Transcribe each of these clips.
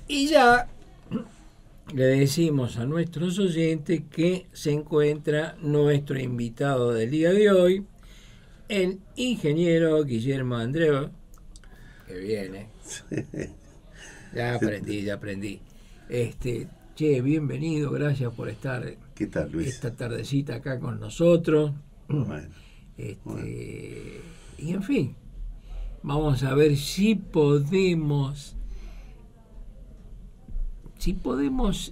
Y ya le decimos a nuestros oyentes que se encuentra nuestro invitado del día de hoy, el ingeniero Guillermo Andreu, que viene. Ya aprendí. Che, bienvenido, gracias por estar ¿Qué tal, Luis? esta tardecita acá con nosotros. Bueno. Y en fin, vamos a ver si podemos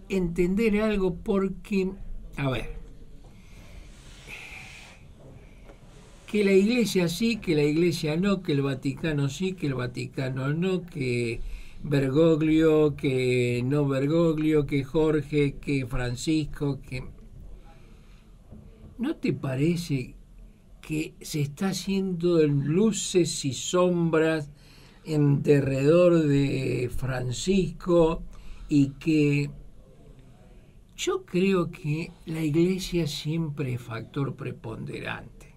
entender algo, porque, a ver, que la iglesia sí, que la iglesia no, que el Vaticano sí, que el Vaticano no, que Bergoglio, que no Bergoglio, que Jorge, que Francisco, que... ¿No te parece que se está haciendo luces y sombras en derredor de Francisco, y que yo creo que la iglesia siempre es factor preponderante?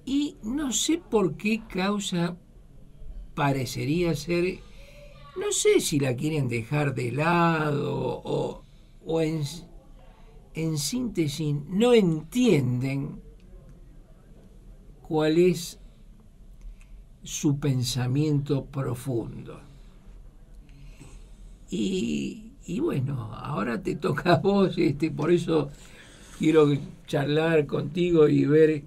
Y no sé por qué causa parecería ser, no sé si la quieren dejar de lado o en síntesis no entienden cuál es su pensamiento profundo. Y bueno, ahora te toca a vos, por eso quiero charlar contigo y ver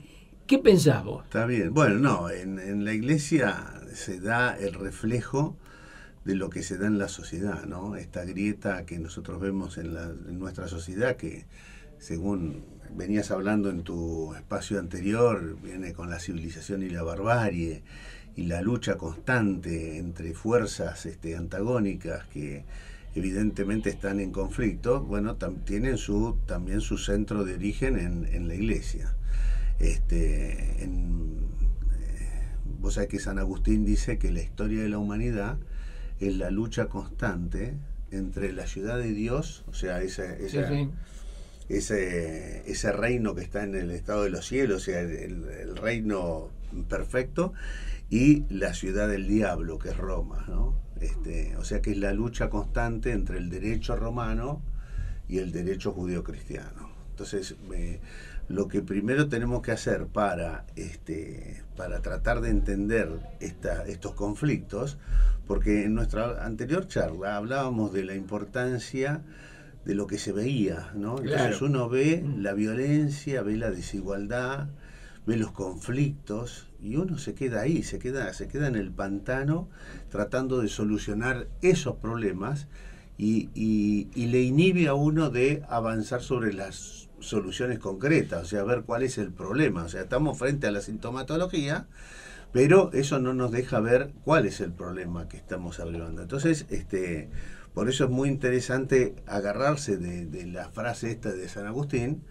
qué pensás vos. Está bien. Bueno, no, en la iglesia se da el reflejo de lo que se da en la sociedad, ¿no? Esta grieta que nosotros vemos en nuestra sociedad, que según venías hablando en tu espacio anterior, viene con la civilización y la barbarie, y la lucha constante entre fuerzas antagónicas que evidentemente están en conflicto. Bueno, tienen también su centro de origen en la iglesia. Vos sabés que San Agustín dice que la historia de la humanidad es la lucha constante entre la ciudad de Dios, o sea, ese reino que está en el estado de los cielos, o sea, el reino perfecto, y la ciudad del diablo, que es Roma, ¿no? O sea que es la lucha constante entre el derecho romano y el derecho judío-cristiano. Entonces, lo que primero tenemos que hacer para tratar de entender estos conflictos, porque en nuestra anterior charla hablábamos de la importancia de lo que se veía, ¿no? Entonces Claro. uno ve la violencia, ve la desigualdad, ve los conflictos, y uno se queda ahí, se queda en el pantano tratando de solucionar esos problemas, y le inhibe a uno de avanzar sobre las soluciones concretas, o sea, ver cuál es el problema. O sea, estamos frente a la sintomatología, pero eso no nos deja ver cuál es el problema que estamos hablando. Entonces, por eso es muy interesante agarrarse de la frase esta de San Agustín,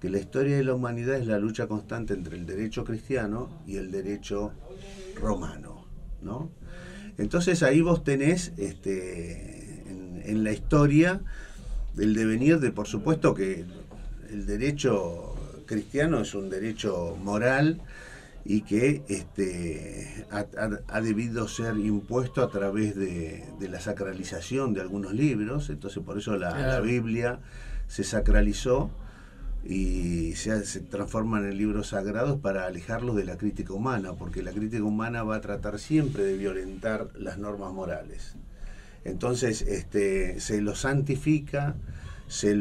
que la historia de la humanidad es la lucha constante entre el derecho cristiano y el derecho romano, ¿no? Entonces ahí vos tenés en la historia del devenir de, por supuesto que el derecho cristiano es un derecho moral, y que ha debido ser impuesto a través de la sacralización de algunos libros. Entonces por eso la Biblia se sacralizó y se transforman en libros sagrados para alejarlos de la crítica humana, porque la crítica humana va a tratar siempre de violentar las normas morales. Entonces se los santifica, se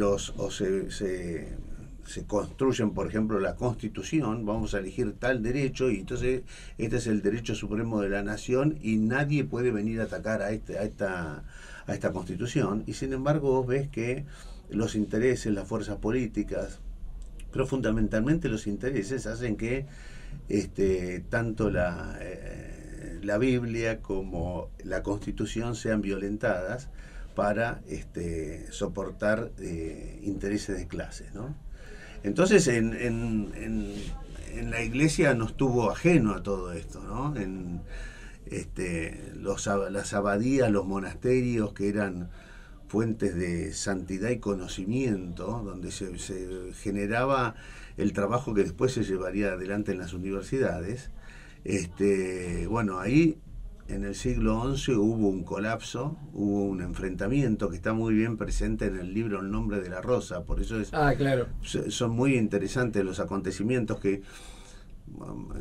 construyen, por ejemplo, la Constitución. Vamos a elegir tal derecho, y entonces este es el derecho supremo de la nación, y nadie puede venir a atacar a esta Constitución. Y sin embargo vos ves que los intereses, las fuerzas políticas, pero fundamentalmente los intereses, hacen que tanto la Biblia como la Constitución sean violentadas para soportar intereses de clases, ¿no? Entonces en la iglesia no estuvo ajeno a todo esto, ¿no? Las abadías, los monasterios, que eran fuentes de santidad y conocimiento, donde se generaba el trabajo que después se llevaría adelante en las universidades. Bueno, ahí en el siglo XI hubo un colapso, hubo un enfrentamiento que está muy bien presente en el libro El nombre de la rosa, por eso claro. son muy interesantes los acontecimientos que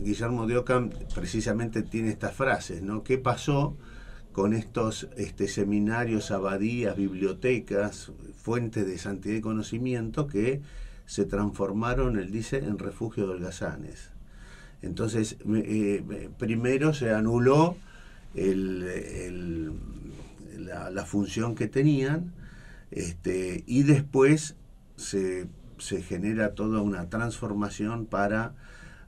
Guillermo de Ockham precisamente tiene estas frases, ¿no? ¿Qué pasó con estos seminarios, abadías, bibliotecas, fuentes de santidad y conocimiento que se transformaron, él dice, en refugio de holgazanes? Entonces, primero se anuló la función que tenían, y después se genera toda una transformación para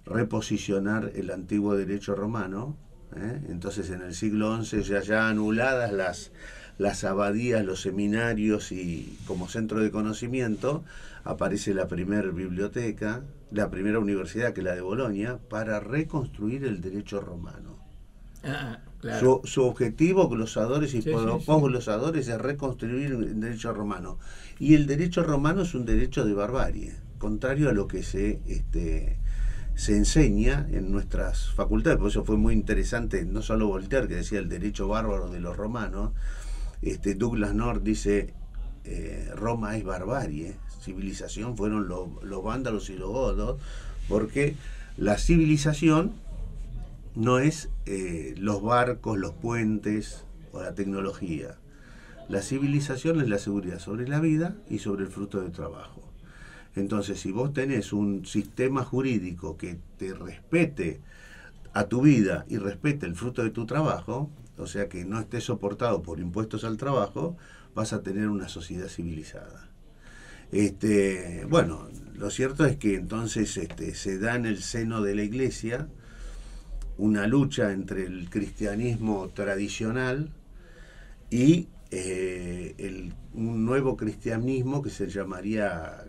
reposicionar el antiguo derecho romano. Entonces, en el siglo XI ya anuladas las abadías, los seminarios, y como centro de conocimiento aparece la primera biblioteca, la primera universidad, que es la de Bolonia, para reconstruir el derecho romano. Claro. Su objetivo, glosadores y posglosadores, es reconstruir el derecho romano. Y el derecho romano es un derecho de barbarie, contrario a lo que se enseña en nuestras facultades. Por eso fue muy interesante, no solo Voltaire, que decía el derecho bárbaro de los romanos. Douglas North dice, Roma es barbarie, civilización fueron los vándalos y los godos, porque la civilización no es los barcos, los puentes o la tecnología. La civilización es la seguridad sobre la vida y sobre el fruto del trabajo. Entonces, si vos tenés un sistema jurídico que te respete a tu vida y respete el fruto de tu trabajo, o sea, que no esté soportado por impuestos al trabajo, vas a tener una sociedad civilizada. Bueno, lo cierto es que entonces se da en el seno de la Iglesia una lucha entre el cristianismo tradicional y un nuevo cristianismo que se llamaría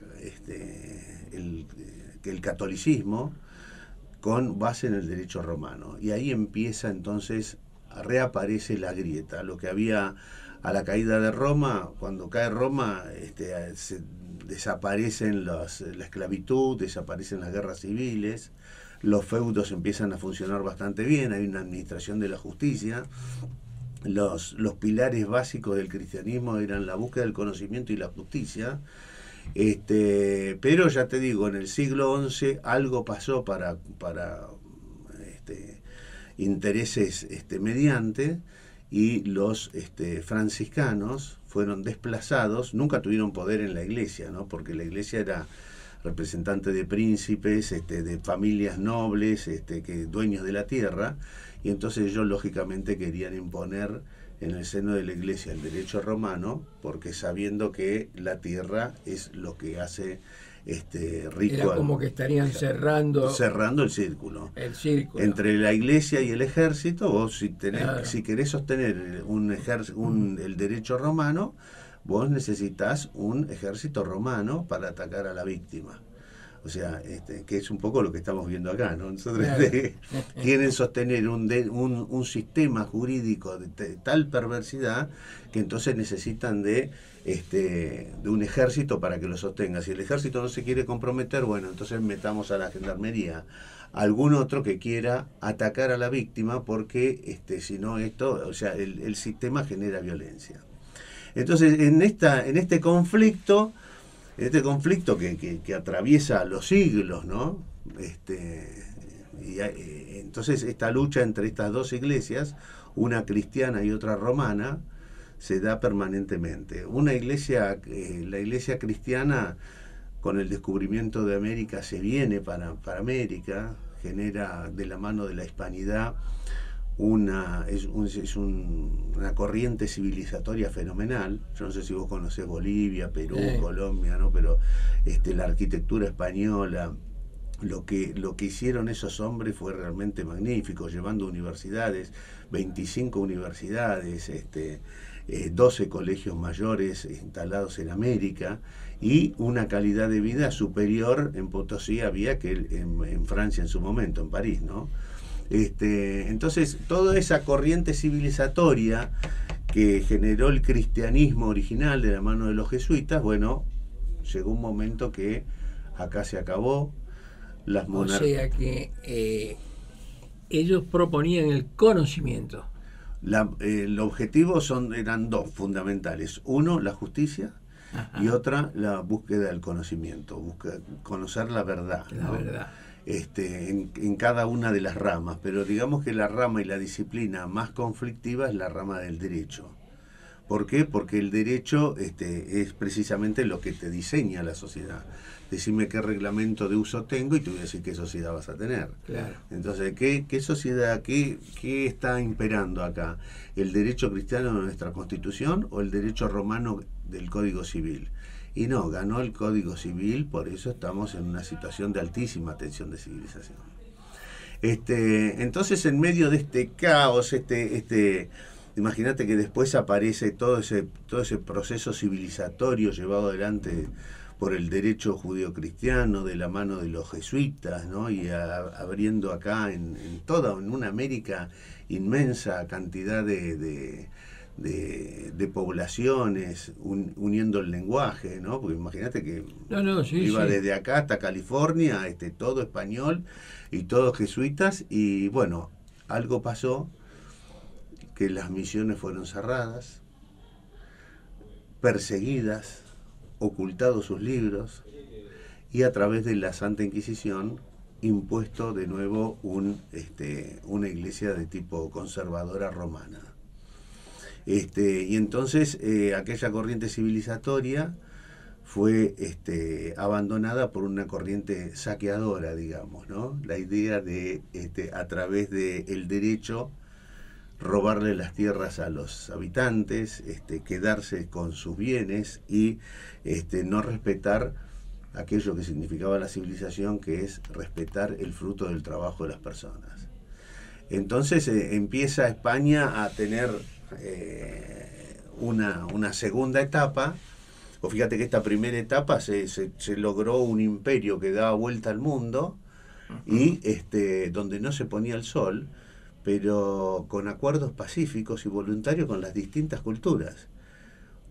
el catolicismo, con base en el derecho romano. Y ahí empieza entonces, reaparece la grieta. Lo que había a la caída de Roma, cuando cae Roma, desaparecen la esclavitud, desaparecen las guerras civiles, los feudos empiezan a funcionar bastante bien, hay una administración de la justicia. Los pilares básicos del cristianismo eran la búsqueda del conocimiento y la justicia. Pero ya te digo, en el siglo XI algo pasó para intereses mediante, y los franciscanos fueron desplazados. Nunca tuvieron poder en la iglesia, ¿no? Porque la iglesia era representante de príncipes, de familias nobles, dueños de la tierra, y entonces ellos lógicamente querían imponer en el seno de la iglesia el derecho romano, porque sabiendo que la tierra es lo que hace rico. Era como que estarían cerrando el círculo. Entre la iglesia y el ejército. Vos si querés sostener el derecho romano, vos necesitas un ejército romano para atacar a la víctima. O sea, que es un poco lo que estamos viendo acá, ¿no? Nosotros quieren sostener un sistema jurídico de tal perversidad que entonces necesitan de un ejército para que lo sostenga. Si el ejército no se quiere comprometer, bueno, entonces metamos a la gendarmería, algún otro que quiera atacar a la víctima, porque si no el sistema genera violencia. Entonces, en este conflicto que atraviesa los siglos, ¿no? Entonces esta lucha entre estas dos iglesias, una cristiana y otra romana, se da permanentemente. La iglesia cristiana, con el descubrimiento de América, se viene para América, genera de la mano de la hispanidad una corriente civilizatoria fenomenal. Yo no sé si vos conocés Bolivia, Perú, Colombia, ¿no? Pero la arquitectura española, lo que hicieron esos hombres fue realmente magnífico, llevando universidades, 25 universidades, 12 colegios mayores instalados en América, y una calidad de vida superior en Potosí había que en Francia en su momento, en París, ¿no? Entonces, toda esa corriente civilizatoria que generó el cristianismo original de la mano de los jesuitas, bueno, llegó un momento que acá se acabó. O sea que ellos proponían el conocimiento. el objetivo eran dos fundamentales. Uno, la justicia, Ajá. y otra, la búsqueda del conocimiento, conocer la verdad. La ¿no? verdad. En cada una de las ramas, pero digamos que la rama y la disciplina más conflictiva es la rama del derecho. ¿Por qué? Porque el derecho es precisamente lo que te diseña la sociedad. Decime qué reglamento de uso tengo y te voy a decir qué sociedad vas a tener. Claro. Entonces, ¿qué sociedad, qué está imperando acá? ¿El derecho cristiano de nuestra Constitución o el derecho romano del Código Civil? Y no, ganó el Código Civil, por eso estamos en una situación de altísima tensión de civilización. Entonces, en medio de este caos, imagínate que después aparece todo ese proceso civilizatorio llevado adelante por el derecho judeocristiano de la mano de los jesuitas, ¿no? Y abriendo acá en una América inmensa cantidad de poblaciones, uniendo el lenguaje, ¿no? Porque imagínate que iba desde acá hasta California, todo español y todos jesuitas, y bueno, algo pasó, que las misiones fueron cerradas, perseguidas, ocultados sus libros, y a través de la Santa Inquisición impuesto de nuevo una iglesia de tipo conservadora romana. Y entonces aquella corriente civilizatoria fue abandonada por una corriente saqueadora, digamos, ¿no? La idea de, a través del derecho, robarle las tierras a los habitantes, quedarse con sus bienes y no respetar aquello que significaba la civilización, que es respetar el fruto del trabajo de las personas. Entonces empieza España a tener una segunda etapa. O fíjate que esta primera etapa se logró un imperio que daba vuelta al mundo y donde no se ponía el sol, pero con acuerdos pacíficos y voluntarios con las distintas culturas.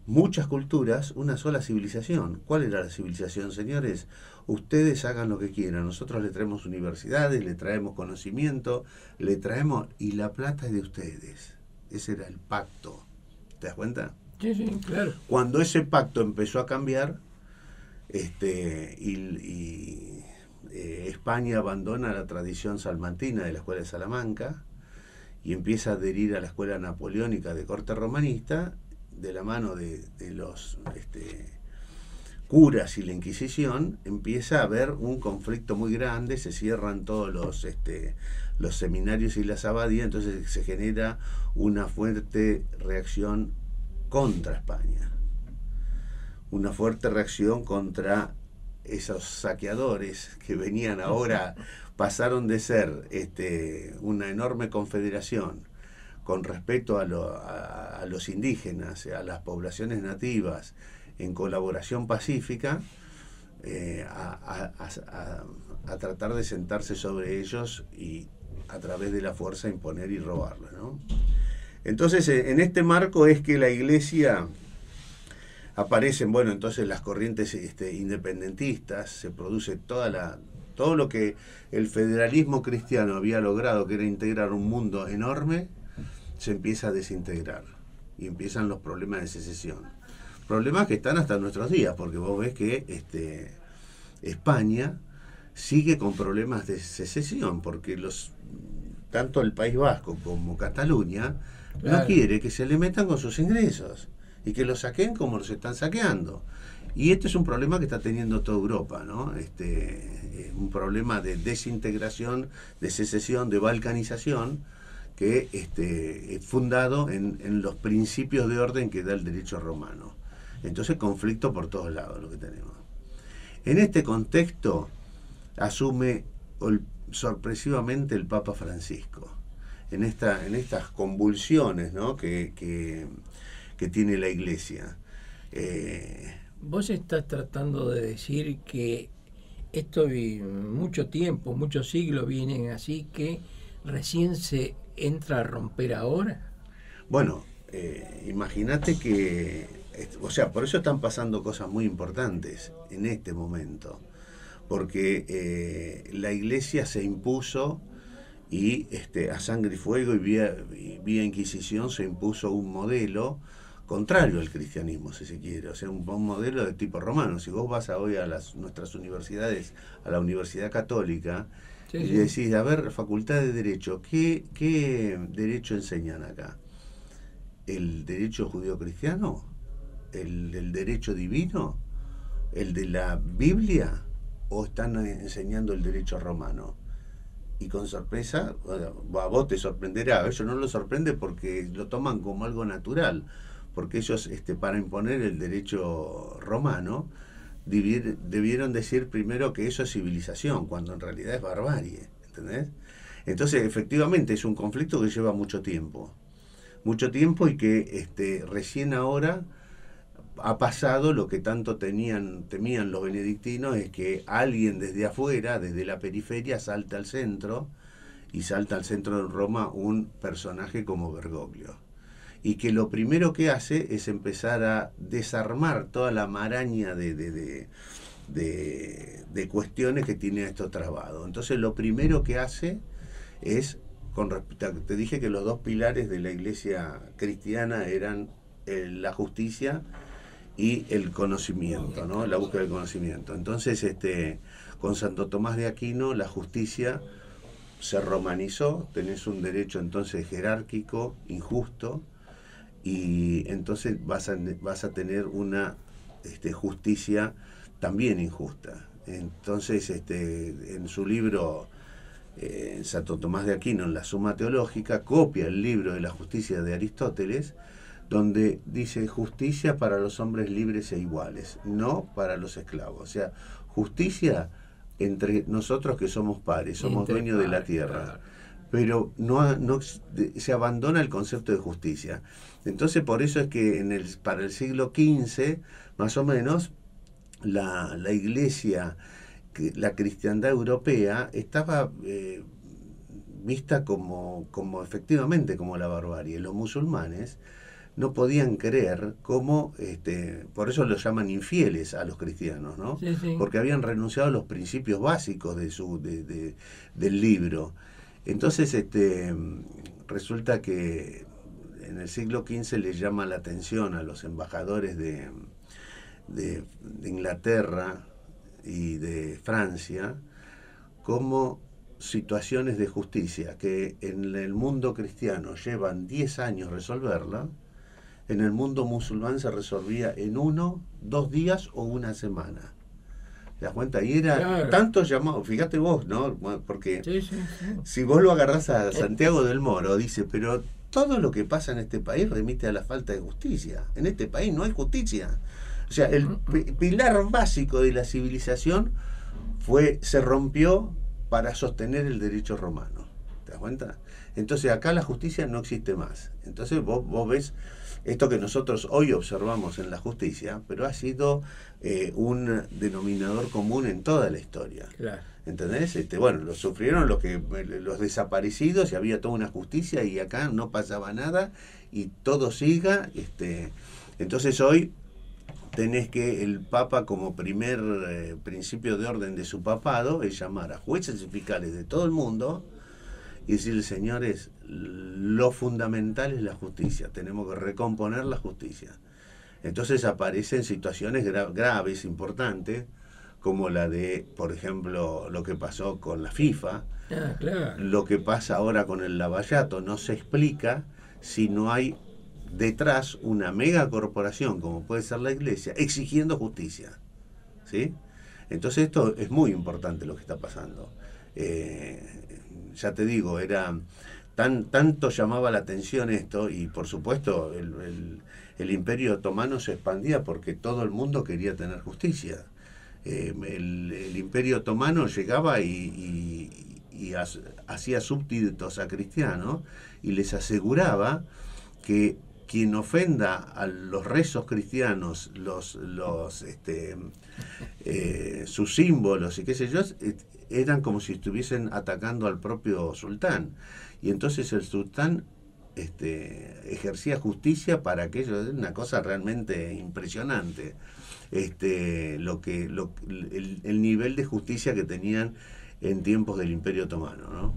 Muchas culturas, una sola civilización. ¿Cuál era la civilización, señores? Ustedes hagan lo que quieran, nosotros le traemos universidades, le traemos conocimiento, le traemos, y la plata es de ustedes. Ese era el pacto. ¿Te das cuenta? Sí, sí, claro. Cuando ese pacto empezó a cambiar, España abandona la tradición salmantina de la Escuela de Salamanca y empieza a adherir a la escuela napoleónica de corte romanista, de la mano de los curas y la Inquisición. Empieza a haber un conflicto muy grande, se cierran todos los seminarios y las abadías, entonces se genera una fuerte reacción contra España, una fuerte reacción contra esos saqueadores que venían ahora, pasaron de ser una enorme confederación con respeto a los indígenas, a las poblaciones nativas, en colaboración pacífica, a tratar de sentarse sobre ellos y a través de la fuerza imponer y robarlos, ¿no? Entonces, en este marco es que la Iglesia aparecen, bueno, entonces las corrientes independentistas, se produce todo lo que el federalismo cristiano había logrado, que era integrar un mundo enorme, se empieza a desintegrar y empiezan los problemas de secesión. Problemas que están hasta nuestros días, porque vos ves que España sigue con problemas de secesión, porque tanto el País Vasco como Cataluña no quiere que se le metan con sus ingresos y que lo saquen como los están saqueando. Y este es un problema que está teniendo toda Europa, ¿no? Un problema de desintegración, de secesión, de balcanización, que es fundado en los principios de orden que da el derecho romano. Entonces, conflicto por todos lados lo que tenemos. En este contexto asume sorpresivamente el Papa Francisco, en estas convulsiones, ¿no? que tiene la Iglesia. Vos estás tratando de decir que esto mucho tiempo, muchos siglos vienen así, que recién se entra a romper ahora. Bueno, imagínate que, por eso están pasando cosas muy importantes en este momento, porque la Iglesia se impuso y a sangre y fuego y vía Inquisición se impuso un modelo contrario al cristianismo, si se quiere, o sea, un modelo de tipo romano. Si vos vas hoy a nuestras universidades, a la Universidad Católica, Sí, y sí. decís, a ver, Facultad de Derecho, ¿qué derecho enseñan acá? ¿El derecho judío-cristiano? ¿El derecho divino? ¿El de la Biblia? ¿O están enseñando el derecho romano? Y con sorpresa, bueno, a vos te sorprenderá, a ellos no lo sorprende porque lo toman como algo natural, porque ellos para imponer el derecho romano debieron decir primero que eso es civilización, cuando en realidad es barbarie, ¿entendés? Entonces, efectivamente, es un conflicto que lleva mucho tiempo y que recién ahora ha pasado lo que tanto temían los benedictinos, es que alguien desde afuera, desde la periferia, salta al centro, y salta al centro de Roma un personaje como Bergoglio. Y que lo primero que hace es empezar a desarmar toda la maraña de cuestiones que tiene esto trabado. Entonces lo primero que hace es, te dije que los dos pilares de la iglesia cristiana eran la justicia y el conocimiento, ¿no? La búsqueda del conocimiento. Entonces, con Santo Tomás de Aquino, la justicia se romanizó, tenés un derecho entonces jerárquico, injusto, y entonces vas a tener una justicia también injusta. Entonces, en su libro, Santo Tomás de Aquino, en la Suma Teológica, copia el libro de la justicia de Aristóteles, donde dice justicia para los hombres libres e iguales, no para los esclavos. O sea, justicia entre nosotros que somos pares, somos dueños de la tierra. Claro. Pero se abandona el concepto de justicia. Entonces, por eso es que para el siglo XV, más o menos, la iglesia, la cristiandad europea, estaba vista como efectivamente como la barbarie. Los musulmanes no podían creer cómo, por eso los llaman infieles a los cristianos, ¿no? Sí, sí. Porque habían renunciado a los principios básicos del libro. Entonces, resulta que en el siglo XV le llama la atención a los embajadores de Inglaterra y de Francia como situaciones de justicia que en el mundo cristiano llevan 10 años resolverla, en el mundo musulmán se resolvía en 1, 2 días o una semana. ¿Te das cuenta? Y era claro. Tanto llamado, fíjate vos, ¿no? Porque sí. Si vos lo agarrás a Santiago del Moro, dice, pero todo lo que pasa en este país remite a la falta de justicia. En este país no hay justicia. O sea, el pilar básico de la civilización se rompió para sostener el derecho romano. ¿Te das cuenta? Entonces acá la justicia no existe más. Entonces vos ves esto que nosotros hoy observamos en la justicia, pero ha sido un denominador común en toda la historia. Claro. ¿Entendés? Bueno, lo sufrieron los desaparecidos y había toda una justicia y acá no pasaba nada y todo siga. Entonces hoy tenés que el Papa, como primer principio de orden de su papado, es llamar a jueces y fiscales de todo el mundo y decirle, señores, lo fundamental es la justicia, tenemos que recomponer la justicia. Entonces aparecen situaciones graves, importantes, como la de, por ejemplo, lo que pasó con la FIFA, claro. Lo que pasa ahora con el Lavallato, no se explica si no hay detrás una megacorporación, como puede ser la Iglesia, exigiendo justicia. ¿Sí? Entonces esto es muy importante lo que está pasando. Ya te digo, tanto llamaba la atención esto, y por supuesto el Imperio Otomano se expandía porque todo el mundo quería tener justicia. El Imperio Otomano llegaba y hacía súbditos a cristianos y les aseguraba que quien ofenda a los rezos cristianos, sus símbolos y qué sé yo, eran como si estuviesen atacando al propio sultán. Y entonces el sultán ejercía justicia para aquello, es una cosa realmente impresionante. El nivel de justicia que tenían en tiempos del Imperio Otomano, ¿no?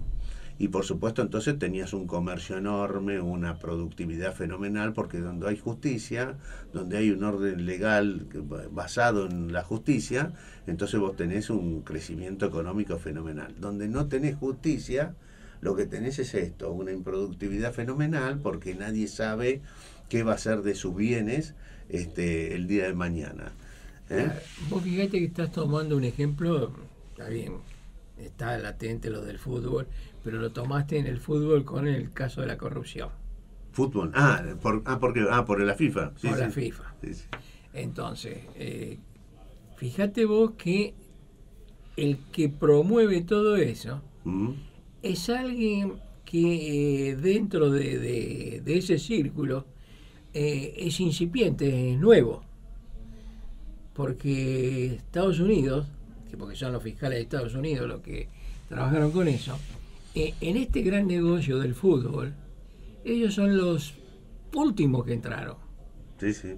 Y por supuesto entonces tenías un comercio enorme, una productividad fenomenal, porque donde hay justicia, donde hay un orden legal basado en la justicia, entonces vos tenés un crecimiento económico fenomenal. Donde no tenés justicia, lo que tenés es esto, una improductividad fenomenal, porque nadie sabe qué va a ser de sus bienes el día de mañana. Vos fíjate que estás tomando un ejemplo, está bien, está latente lo del fútbol, pero lo tomaste en el fútbol con el caso de la corrupción. Fútbol, por la FIFA. Sí, Por sí. la FIFA. Sí, sí. Entonces, fíjate vos que el que promueve todo eso es alguien que dentro de ese círculo es incipiente, es nuevo. Porque Estados Unidos, porque son los fiscales de Estados Unidos los que trabajaron con eso, en este gran negocio del fútbol, ellos son los últimos que entraron. Sí, sí.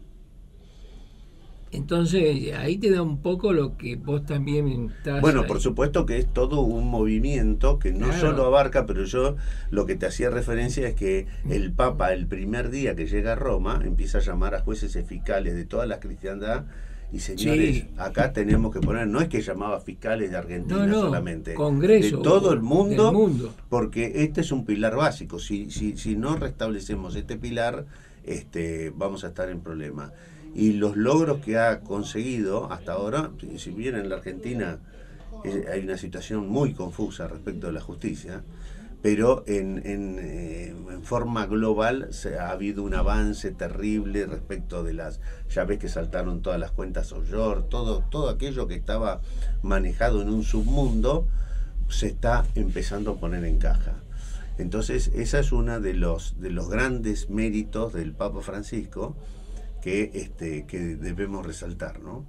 Entonces, ahí te da un poco lo que vos también estás... Bueno, por supuesto que es todo un movimiento que no Claro. solo abarca, pero yo lo que te hacía referencia es que el Papa, el primer día que llega a Roma, empieza a llamar a jueces y fiscales de toda la cristiandad. Y señores, Sí. acá tenemos que poner, no es que llamaba fiscales de Argentina No, solamente, Congreso de todo el mundo, del mundo. porque este es un pilar básico. Si no restablecemos este pilar, vamos a estar en problema. Y los logros que ha conseguido hasta ahora, si bien en la Argentina hay una situación muy confusa respecto de la justicia, pero en forma global ha habido un avance terrible respecto de ya ves que saltaron todas las cuentas offshore, todo aquello que estaba manejado en un submundo se está empezando a poner en caja. Entonces esa es una de los grandes méritos del Papa Francisco que debemos resaltar, ¿no?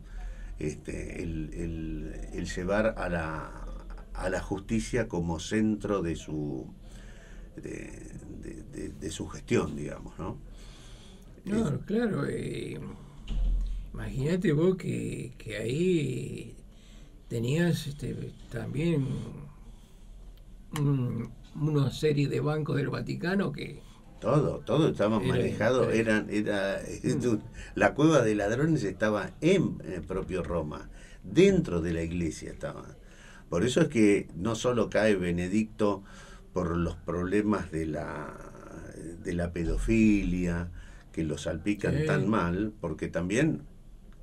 El llevar a la justicia como centro de su gestión, digamos, ¿no? No, claro. Imagínate vos que ahí tenías también una serie de bancos del Vaticano que... Todo estaba manejado, la cueva de ladrones estaba en el propio Roma, dentro de la iglesia estaba. Por eso es que no solo cae Benedicto por los problemas de la pedofilia, que lo salpican tan mal, porque también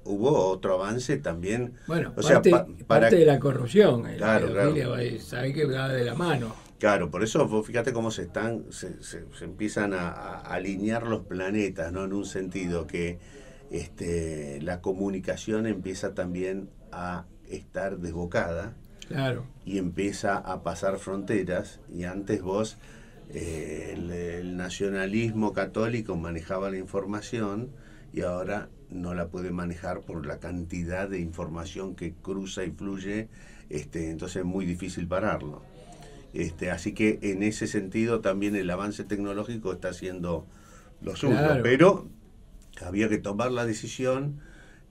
hubo otro avance también. Bueno, o sea, parte de la corrupción, claro, la pedofilia, sabe que va de la mano. Claro, por eso vos fíjate cómo se empiezan a alinear los planetas, ¿no? En un sentido que la comunicación empieza también a estar desbocada. Claro. Y empieza a pasar fronteras, y antes vos el nacionalismo católico manejaba la información y ahora no la puede manejar por la cantidad de información que cruza y fluye, entonces es muy difícil pararlo. Así que en ese sentido también el avance tecnológico está haciendo lo suyo, Claro. pero había que tomar la decisión,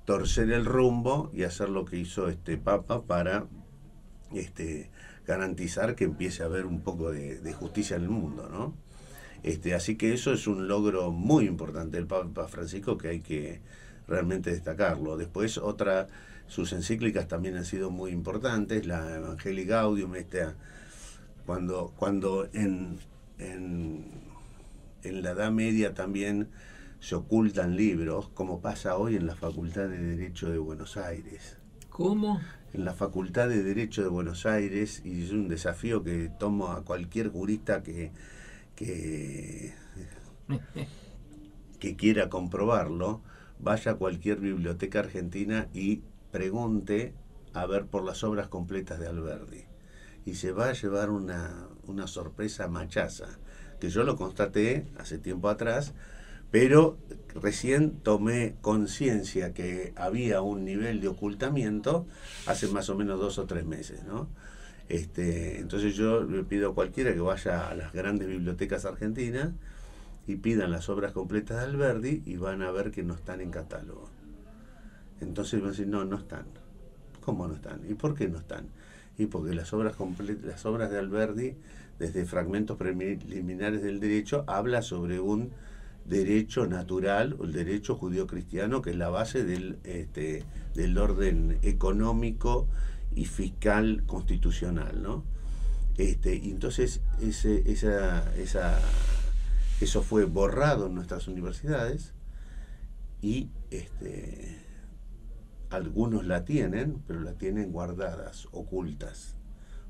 torcer el rumbo y hacer lo que hizo este Papa para garantizar que empiece a haber un poco de justicia en el mundo, ¿no? Así que eso es un logro muy importante del Papa Francisco que hay que realmente destacarlo. Después sus encíclicas también han sido muy importantes, la Evangelii Gaudium, cuando en la Edad Media también se ocultan libros, como pasa hoy en la Facultad de Derecho de Buenos Aires. ¿Cómo? En la Facultad de Derecho de Buenos Aires, y es un desafío que tomo a cualquier jurista que quiera comprobarlo, vaya a cualquier biblioteca argentina y pregunte a ver por las obras completas de Alberdi. Y se va a llevar una sorpresa machaza, que yo lo constaté hace tiempo atrás, pero recién tomé conciencia que había un nivel de ocultamiento hace más o menos 2 o 3 meses, ¿no? Entonces yo le pido a cualquiera que vaya a las grandes bibliotecas argentinas y pidan las obras completas de Alberdi y van a ver que no están en catálogo. Entonces van a decir, no están. ¿Cómo no están? ¿Y por qué no están? Y porque las obras de Alberdi, desde fragmentos preliminares del derecho, habla sobre un derecho natural, el derecho judío-cristiano, que es la base del orden económico y fiscal constitucional, ¿no? Y entonces eso fue borrado en nuestras universidades y algunos la tienen, pero la tienen guardadas, ocultas.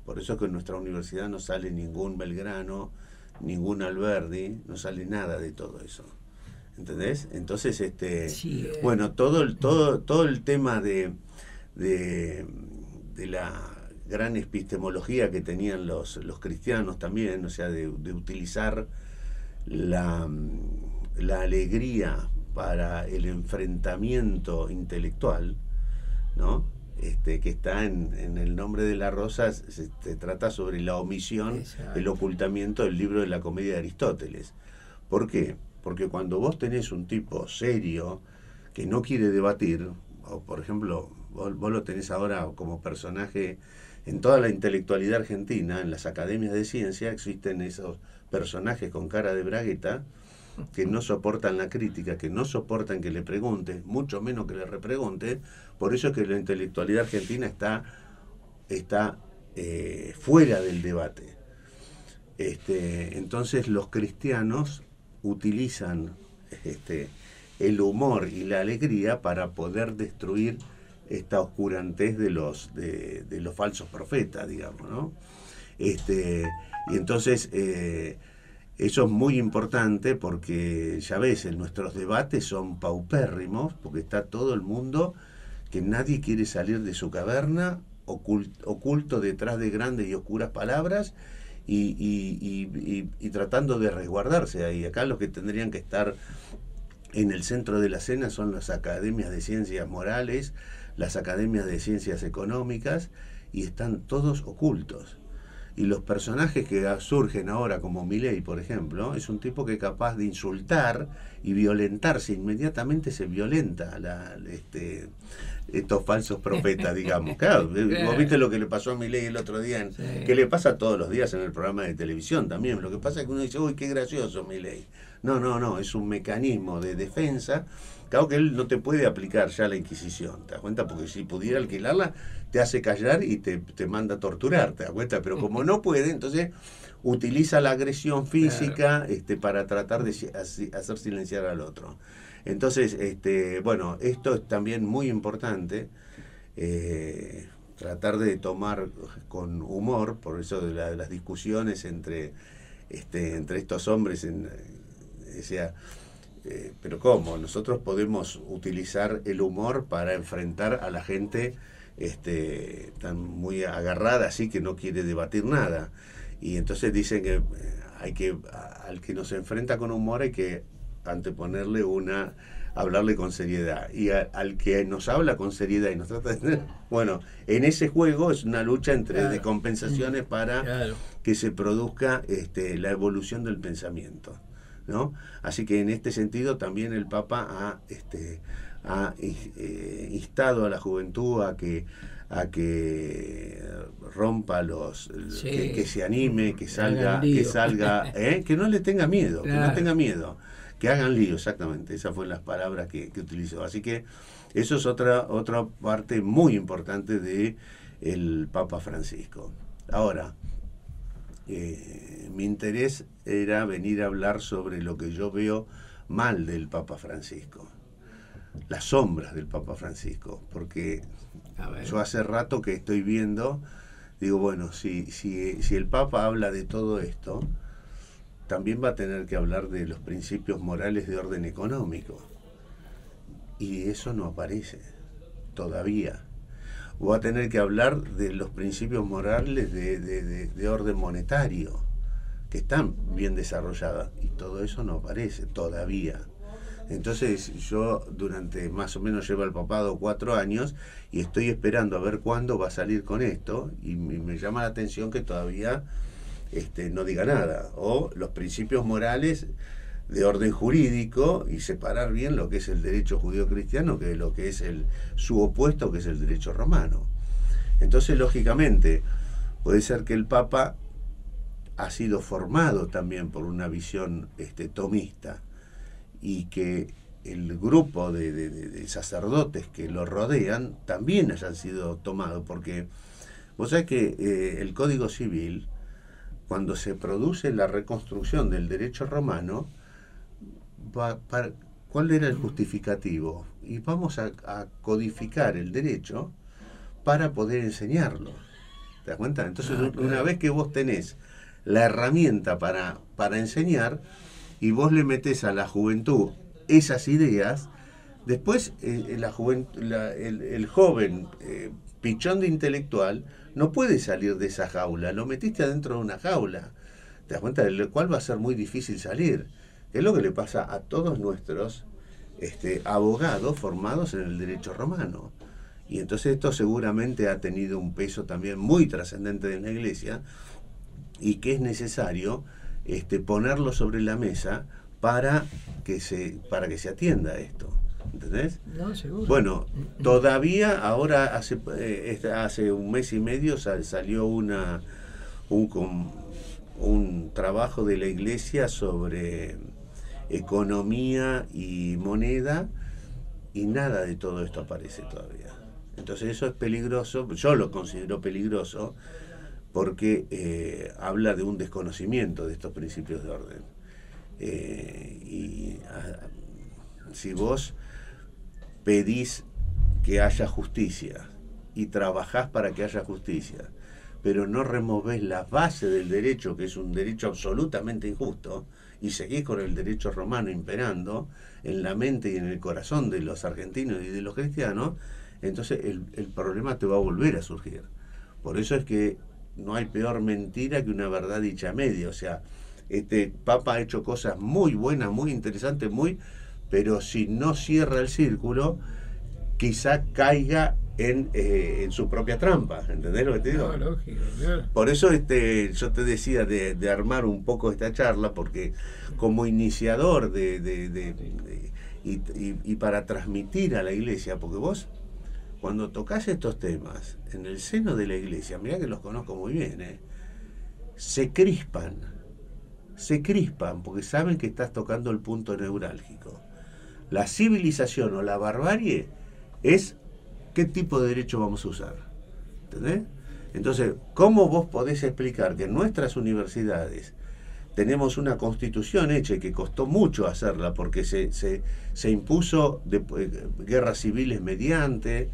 Por eso es que en nuestra universidad no sale ningún Belgrano, ningún Alberdi, no sale nada de todo eso. ¿Entendés? Entonces, sí, bueno, todo el tema de la gran epistemología que tenían los cristianos también, o sea, de utilizar la alegría para el enfrentamiento intelectual, ¿no? Que está en el nombre de la rosa, se trata sobre la omisión, exacto, el ocultamiento del libro de la comedia de Aristóteles. ¿Por qué? Porque cuando vos tenés un tipo serio que no quiere debatir, o por ejemplo, vos lo tenés ahora como personaje en toda la intelectualidad argentina, en las academias de ciencia existen esos personajes con cara de bragueta que no soportan la crítica, que no soportan que le pregunte, mucho menos que le repregunte. Por eso es que la intelectualidad argentina está fuera del debate. Entonces los cristianos utilizan el humor y la alegría para poder destruir esta oscurantez de los falsos profetas, digamos, ¿no? Y entonces eso es muy importante porque ya ves, en nuestros debates son paupérrimos, porque está todo el mundo que nadie quiere salir de su caverna, oculto detrás de grandes y oscuras palabras y tratando de resguardarse ahí. Acá los que tendrían que estar en el centro de la escena son las academias de ciencias morales, las academias de ciencias económicas, y están todos ocultos. Y los personajes que surgen ahora, como Milei, por ejemplo, es un tipo que es capaz de insultar y violentarse. Inmediatamente se violenta estos falsos profetas, digamos. Claro, vos viste lo que le pasó a Milei el otro día, sí, que le pasa todos los días en el programa de televisión también. Lo que pasa es que uno dice, uy, qué gracioso Milei. No, es un mecanismo de defensa. Claro que él no te puede aplicar ya la Inquisición, ¿te das cuenta? Porque si pudiera alquilarla, te hace callar y te manda a torturar, ¿te das cuenta? Pero como no puede, entonces utiliza la agresión física, claro, para tratar de hacer silenciar al otro. Entonces, bueno, esto es también muy importante, tratar de tomar con humor, por eso de las discusiones entre estos hombres, decía, pero ¿cómo? Nosotros podemos utilizar el humor para enfrentar a la gente tan muy agarrada, así que no quiere debatir nada. Y entonces dicen que al que nos enfrenta con humor hay que anteponerle hablarle con seriedad. Y al que nos habla con seriedad y nos trata de... Bueno, en ese juego es una lucha de compensaciones para que se produzca la evolución del pensamiento, ¿no? Así que en este sentido también el Papa ha instado a la juventud a que rompa que se anime, que salga, que no le tenga miedo, claro, que no tenga miedo, que hagan lío, exactamente, esas fueron las palabras que utilizó. Así que eso es otra parte muy importante de el Papa Francisco. Ahora, mi interés era venir a hablar sobre lo que yo veo mal del Papa Francisco, las sombras del Papa Francisco, porque yo hace rato que estoy viendo, digo, bueno, si el Papa habla de todo esto, también va a tener que hablar de los principios morales de orden económico, y eso no aparece todavía. O va a tener que hablar de los principios morales de orden monetario, que están bien desarrollados, y todo eso no aparece todavía. Entonces yo durante más o menos llevo el papado 4 años y estoy esperando a ver cuándo va a salir con esto, y me llama la atención que todavía no diga nada. O los principios morales de orden jurídico, y separar bien lo que es el derecho judío-cristiano que lo que es su opuesto, que es el derecho romano. Entonces, lógicamente, puede ser que el Papa ha sido formado también por una visión tomista, y que el grupo de sacerdotes que lo rodean también hayan sido tomados, porque vos sabés que el Código Civil, cuando se produce la reconstrucción del derecho romano, ¿cuál era el justificativo? Y vamos a codificar el derecho para poder enseñarlo. ¿Te das cuenta? Entonces, una vez que vos tenés la herramienta para enseñar, y vos le metés a la juventud esas ideas, después el joven pichón de intelectual no puede salir de esa jaula. Lo metiste adentro de una jaula, te das cuenta, del cual va a ser muy difícil salir. Es lo que le pasa a todos nuestros abogados formados en el derecho romano. Y entonces esto seguramente ha tenido un peso también muy trascendente en la Iglesia, y que es necesario ponerlo sobre la mesa para que se atienda a esto. ¿Entendés? No, seguro. Bueno, todavía ahora hace un mes y medio salió un trabajo de la Iglesia sobre economía y moneda, y nada de todo esto aparece todavía. Entonces eso es peligroso, yo lo considero peligroso, porque habla de un desconocimiento de estos principios de orden. Si vos pedís que haya justicia y trabajás para que haya justicia, pero no removés la base del derecho, que es un derecho absolutamente injusto, y seguís con el derecho romano imperando en la mente y en el corazón de los argentinos y de los cristianos, entonces el problema te va a volver a surgir. Por eso es que no hay peor mentira que una verdad dicha a media. O sea, este Papa ha hecho cosas muy buenas, muy interesantes, pero si no cierra el círculo, quizá caiga en su propia trampa. ¿Entendés lo que te digo? No, lógico, claro. Por eso yo te decía de armar un poco esta charla, porque como iniciador y para transmitir a la Iglesia, porque vos, cuando tocas estos temas en el seno de la Iglesia, mirá que los conozco muy bien, se crispan porque saben que estás tocando el punto neurálgico. La civilización o la barbarie es qué tipo de derecho vamos a usar. ¿Entendés? Entonces, ¿cómo vos podés explicar que en nuestras universidades tenemos una constitución hecha y que costó mucho hacerla porque se impuso guerras civiles mediante,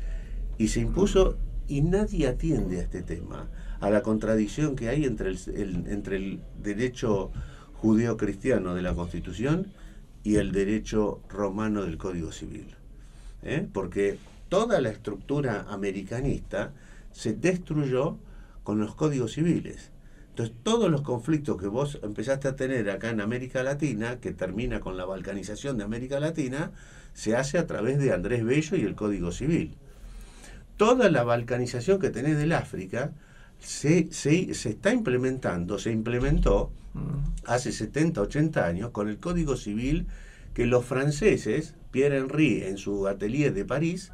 y se impuso, y nadie atiende a este tema, a la contradicción que hay entre el derecho judeo-cristiano de la Constitución y el derecho romano del Código Civil? Porque toda la estructura americanista se destruyó con los códigos civiles. Entonces, todos los conflictos que vos empezaste a tener acá en América Latina, que termina con la balcanización de América Latina, se hace a través de Andrés Bello y el Código Civil. Toda la balcanización que tenés del África se implementó hace 70, 80 años con el Código Civil que los franceses, Pierre Henry, en su atelier de París,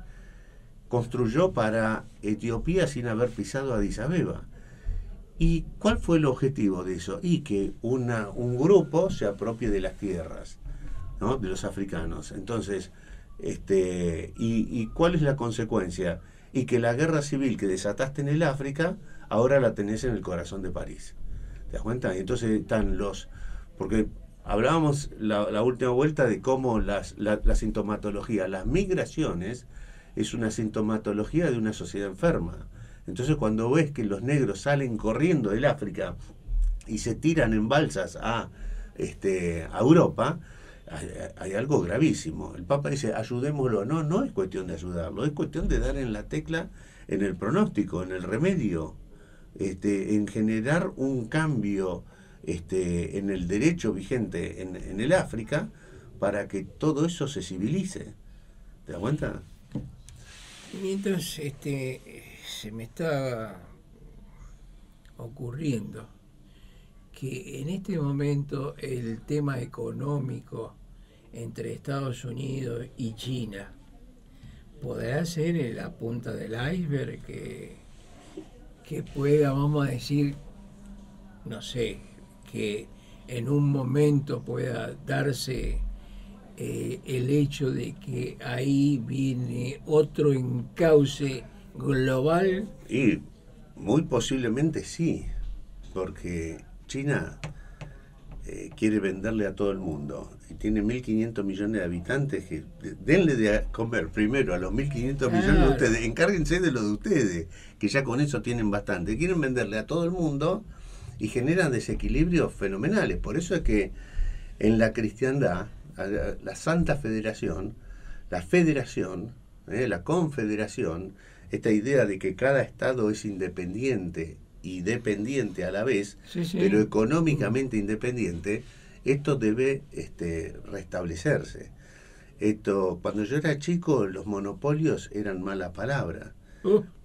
construyó para Etiopía sin haber pisado Addis Abeba. ¿Y cuál fue el objetivo de eso? Y que un grupo se apropie de las tierras, ¿no?, de los africanos. Entonces, ¿y cuál es la consecuencia? Y que la guerra civil que desataste en el África, ahora la tenés en el corazón de París. ¿Te das cuenta? Y entonces están porque hablábamos la última vuelta de cómo la sintomatología, las migraciones, es una sintomatología de una sociedad enferma. Entonces, cuando ves que los negros salen corriendo del África y se tiran en balsas a Europa, hay algo gravísimo. El Papa dice, ayudémoslo. No es cuestión de ayudarlo, es cuestión de dar en la tecla, en el pronóstico, en el remedio, en generar un cambio en el derecho vigente en el África, para que todo eso se civilice. ¿Te das cuenta? Mientras se me está ocurriendo que en este momento el tema económico entre Estados Unidos y China podrá ser la punta del iceberg que que pueda, vamos a decir, no sé, que en un momento pueda darse el hecho de que ahí viene otro encauce global? Y muy posiblemente sí, porque China quiere venderle a todo el mundo y tiene 1.500 millones de habitantes. Que denle de comer primero a los 1.500 millones de ustedes, encárguense de lo de ustedes, que ya con eso tienen bastante. Quieren venderle a todo el mundo y generan desequilibrios fenomenales. Por eso es que en la cristiandad, la Santa Federación, la Federación, la Confederación, esta idea de que cada Estado es independiente y dependiente a la vez, Sí, sí. pero económicamente independiente, esto debe restablecerse. Cuando yo era chico, los monopolios eran mala palabra,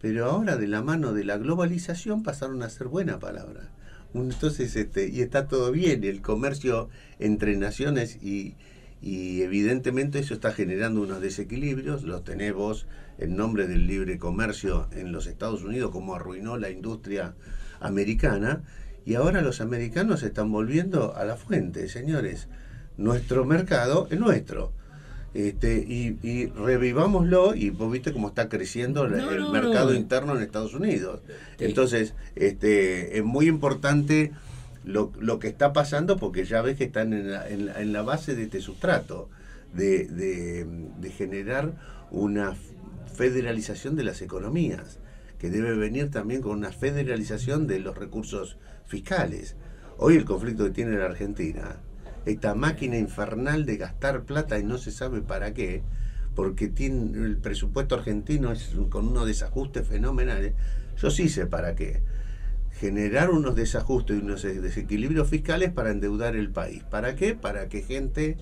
pero ahora de la mano de la globalización pasaron a ser buena palabra. Entonces, y está todo bien, el comercio entre naciones y evidentemente eso está generando unos desequilibrios. Los tenés vos en nombre del libre comercio en los Estados Unidos, como arruinó la industria americana, y ahora los americanos se están volviendo a la fuente, señores. Nuestro mercado es nuestro. Y revivámoslo, y vos viste cómo está creciendo el mercado interno en Estados Unidos. Sí. Entonces, es muy importante lo que está pasando, porque ya ves que están en la base de este sustrato, de generar una federalización de las economías, que debe venir también con una federalización de los recursos fiscales. Hoy el conflicto que tiene la Argentina, esta máquina infernal de gastar plata y no se sabe para qué, porque tiene el presupuesto argentino es con unos desajustes fenomenales. Yo sí sé para qué. Generar unos desajustes y unos desequilibrios fiscales para endeudar el país. ¿Para qué? Para que gente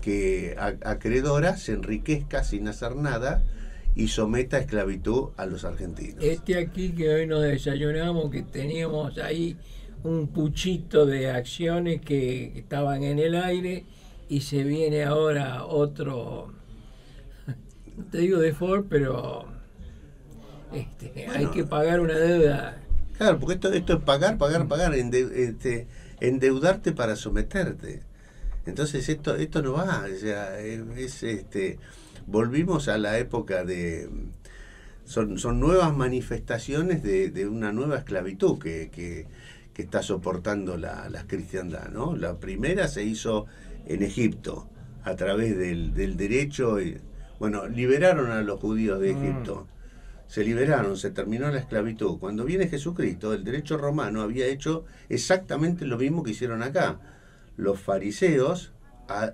que acreedora se enriquezca sin hacer nada y someta a esclavitud a los argentinos. Aquí que hoy nos desayunamos, que teníamos ahí un puchito de acciones que estaban en el aire, y se viene ahora otro, no te digo default, pero bueno, hay que pagar una deuda. Claro, porque esto es pagar, endeudarte para someterte. Entonces esto no va, o sea, volvimos a la época son nuevas manifestaciones de una nueva esclavitud que está soportando la cristiandad, ¿no? La primera se hizo en Egipto a través del derecho. Bueno, liberaron a los judíos de Egipto. Se liberaron, se terminó la esclavitud. Cuando viene Jesucristo, el derecho romano había hecho exactamente lo mismo que hicieron acá. Los fariseos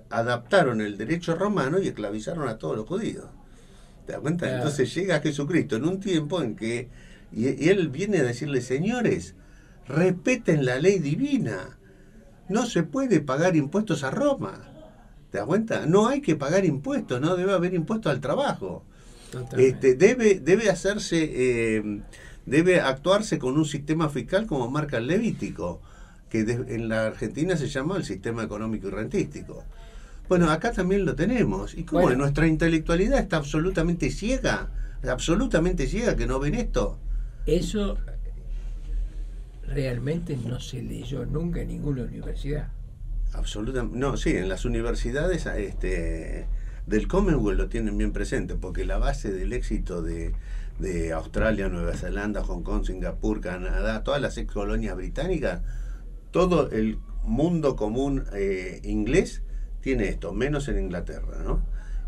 adaptaron el derecho romano y esclavizaron a todos los judíos. ¿Te das cuenta? Claro. Entonces llega Jesucristo en un tiempo en que y él viene a decirle: señores, respeten la ley divina. No se puede pagar impuestos a Roma. ¿Te das cuenta? No hay que pagar impuestos, no debe haber impuestos al trabajo. Debe hacerse, debe actuarse con un sistema fiscal como marca el Levítico, que en la Argentina se llama el sistema económico y rentístico. Bueno, acá también lo tenemos. Y como nuestra intelectualidad está absolutamente ciega que no ven esto. Eso realmente no se leyó nunca en ninguna universidad. Absolutamente. No, sí, en las universidades del Commonwealth lo tienen bien presente, porque la base del éxito de Australia, Nueva Zelanda, Hong Kong, Singapur, Canadá, todas las ex colonias británicas, todo el mundo común inglés tiene esto, menos en Inglaterra, ¿no?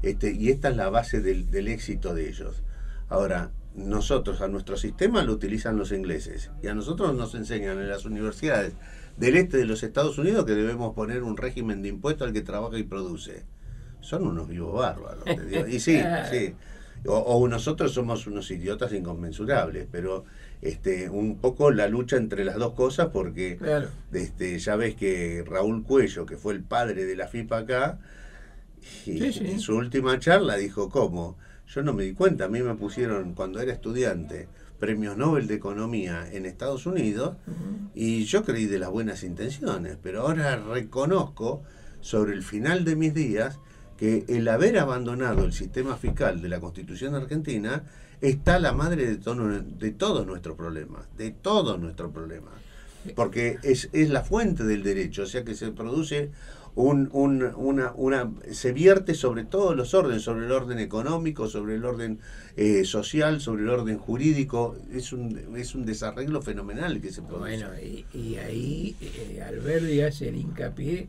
Y esta es la base del éxito de ellos. Ahora, nosotros, a nuestro sistema lo utilizan los ingleses, y a nosotros nos enseñan en las universidades del este de los Estados Unidos que debemos poner un régimen de impuesto al que trabaja y produce. Son unos vivos bárbaros, te digo. Y sí. O nosotros somos unos idiotas inconmensurables, pero un poco la lucha entre las dos cosas, porque claro, ya ves que Raúl Cuello, que fue el padre de la FIPA acá, en su última charla dijo: ¿cómo? Yo no me di cuenta, a mí me pusieron, cuando era estudiante, premios Nobel de Economía en Estados Unidos, y yo creí de las buenas intenciones, pero ahora reconozco, sobre el final de mis días, que el haber abandonado el sistema fiscal de la Constitución argentina está la madre de todos nuestros problemas, porque es la fuente del derecho, o sea que se produce se vierte sobre todos los órdenes, sobre el orden económico, sobre el orden social, sobre el orden jurídico. Es un desarreglo fenomenal que se produce. Bueno, y ahí Alberdi hace el hincapié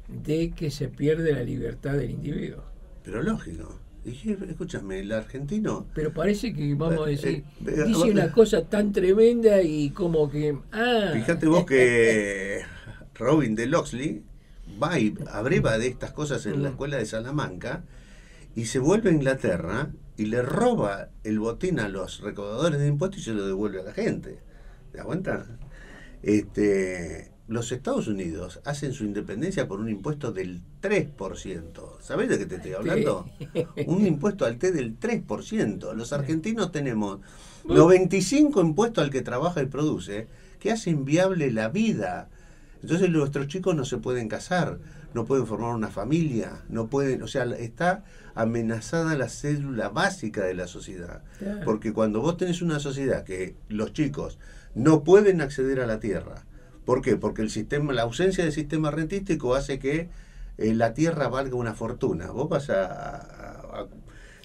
de que se pierde la libertad del individuo. Pero lógico. Dije, escúchame, el argentino... Pero parece que, vamos a decir, dice una cosa tan tremenda y como que... Fíjate vos que Robin de Locksley va y abreva de estas cosas en la escuela de Salamanca y se vuelve a Inglaterra y le roba el botín a los recaudadores de impuestos y se lo devuelve a la gente. ¿Te das cuenta? Los Estados Unidos hacen su independencia por un impuesto del 3%. ¿Sabés de qué te estoy hablando? Un impuesto al té del 3%. Los argentinos tenemos 95 impuestos al que trabaja y produce, que hacen viable la vida. Entonces nuestros chicos no se pueden casar, no pueden formar una familia, no pueden, o sea, está amenazada la célula básica de la sociedad. Porque cuando vos tenés una sociedad que los chicos no pueden acceder a la tierra, ¿por qué? Porque la ausencia del sistema rentístico hace que la tierra valga una fortuna. Vos vas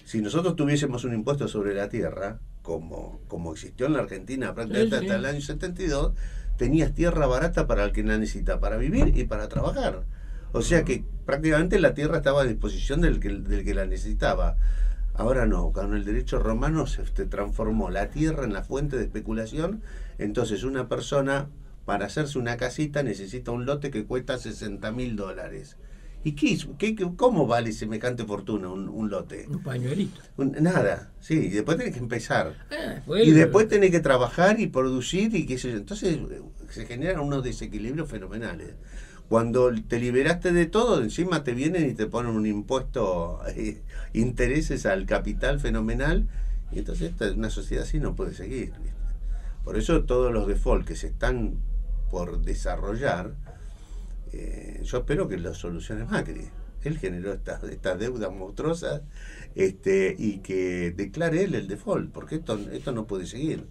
si nosotros tuviésemos un impuesto sobre la tierra, como existió en la Argentina prácticamente hasta el año 72, tenías tierra barata para el que la necesita, para vivir y para trabajar. O sea que prácticamente la tierra estaba a disposición del que la necesitaba. Ahora no, con el derecho romano se transformó la tierra en la fuente de especulación. Entonces una persona, para hacerse una casita, necesita un lote que cuesta $60.000. ¿Y cómo vale semejante fortuna un lote? Un pañuelito. Nada, sí, y después tenés que empezar. Y después tenés que trabajar y producir y qué sé yo. Entonces se generan unos desequilibrios fenomenales. Cuando te liberaste de todo, encima te vienen y te ponen un impuesto, intereses al capital fenomenal, y entonces una sociedad así no puede seguir. Por eso todos los default que se están por desarrollar, yo espero que los solucione Macri. Él generó estas deudas monstruosas, y que declare él el default, porque esto no puede seguir.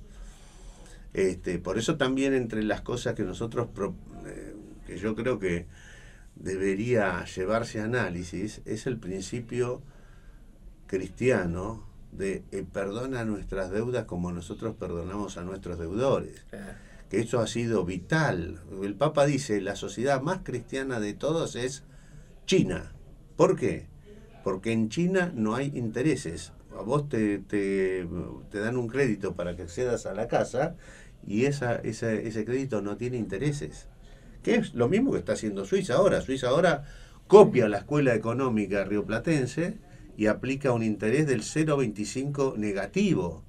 Por eso también entre las cosas que nosotros, que yo creo que debería llevarse a análisis, es el principio cristiano de perdona nuestras deudas como nosotros perdonamos a nuestros deudores. Que eso ha sido vital. El Papa dice, la sociedad más cristiana de todos es China. ¿Por qué? Porque en China no hay intereses. A vos te dan un crédito para que accedas a la casa y ese crédito no tiene intereses. Que es lo mismo que está haciendo Suiza ahora. Suiza ahora copia la escuela económica rioplatense y aplica un interés del 0,25 negativo.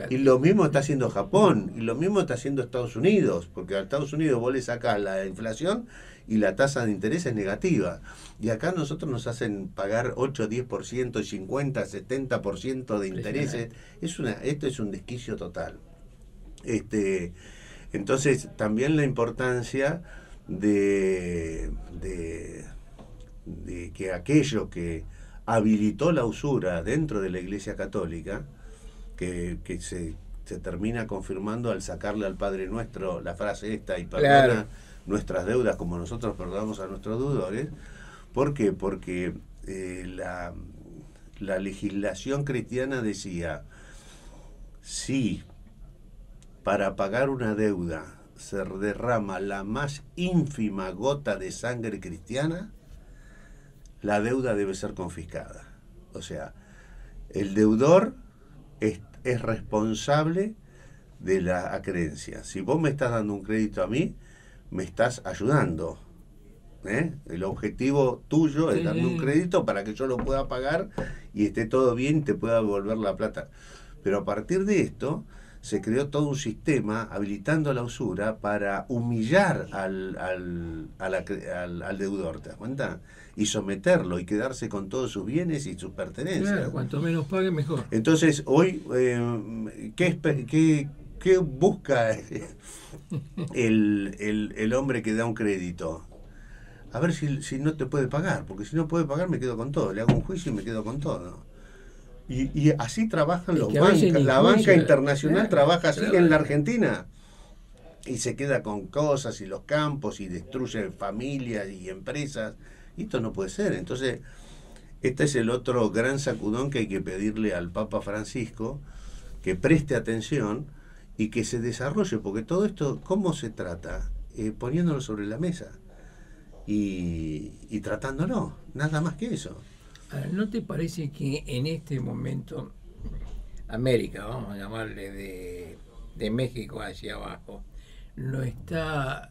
Y lo mismo está haciendo Japón, y lo mismo está haciendo Estados Unidos, porque a Estados Unidos vos le sacás la inflación y la tasa de interés es negativa. Y acá nosotros nos hacen pagar 8, 10% y 50, 70% de intereses. Esto es un desquicio total. Entonces, también la importancia de que aquello que habilitó la usura dentro de la Iglesia Católica, que se termina confirmando al sacarle al Padre Nuestro la frase esta, y perdona nuestras deudas como nosotros perdonamos a nuestros deudores. ¿Por qué? Porque la legislación cristiana decía, si para pagar una deuda se derrama la más ínfima gota de sangre cristiana, la deuda debe ser confiscada. O sea, el deudor es responsable de la acreencia. Si vos me estás dando un crédito a mí, me estás ayudando. El objetivo tuyo es darme un crédito para que yo lo pueda pagar y esté todo bien y te pueda devolver la plata. Pero a partir de esto se creó todo un sistema habilitando la usura para humillar al deudor, ¿te das cuenta? Y someterlo y quedarse con todos sus bienes y sus pertenencias. Claro, cuanto menos pague, mejor. Entonces, hoy, ¿qué busca el hombre que da un crédito? a ver si no te puede pagar, porque si no puede pagar me quedo con todo, le hago un juicio y me quedo con todo. Y así trabajan los bancos, la banca internacional trabaja así en la Argentina, y se queda con cosas y los campos y destruye familias y empresas, y esto no puede ser. Entonces, este es el otro gran sacudón que hay que pedirle al Papa Francisco, que preste atención y que se desarrolle, porque todo esto, ¿cómo se trata? Poniéndolo sobre la mesa y tratándolo, nada más que eso. ¿No te parece que en este momento América, vamos a llamarle de México hacia abajo, no está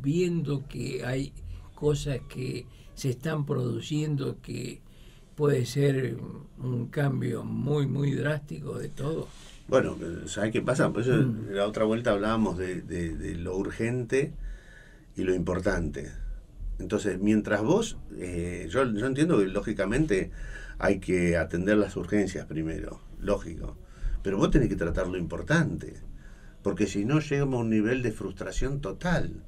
viendo que hay cosas que se están produciendo que puede ser un cambio muy, muy drástico de todo? Bueno, ¿sabes qué pasa? Por eso en la otra vuelta hablábamos de lo urgente y lo importante. Entonces, mientras vos, yo entiendo que lógicamente hay que atender las urgencias primero, lógico, pero vos tenés que tratar lo importante, porque si no llegamos a un nivel de frustración total,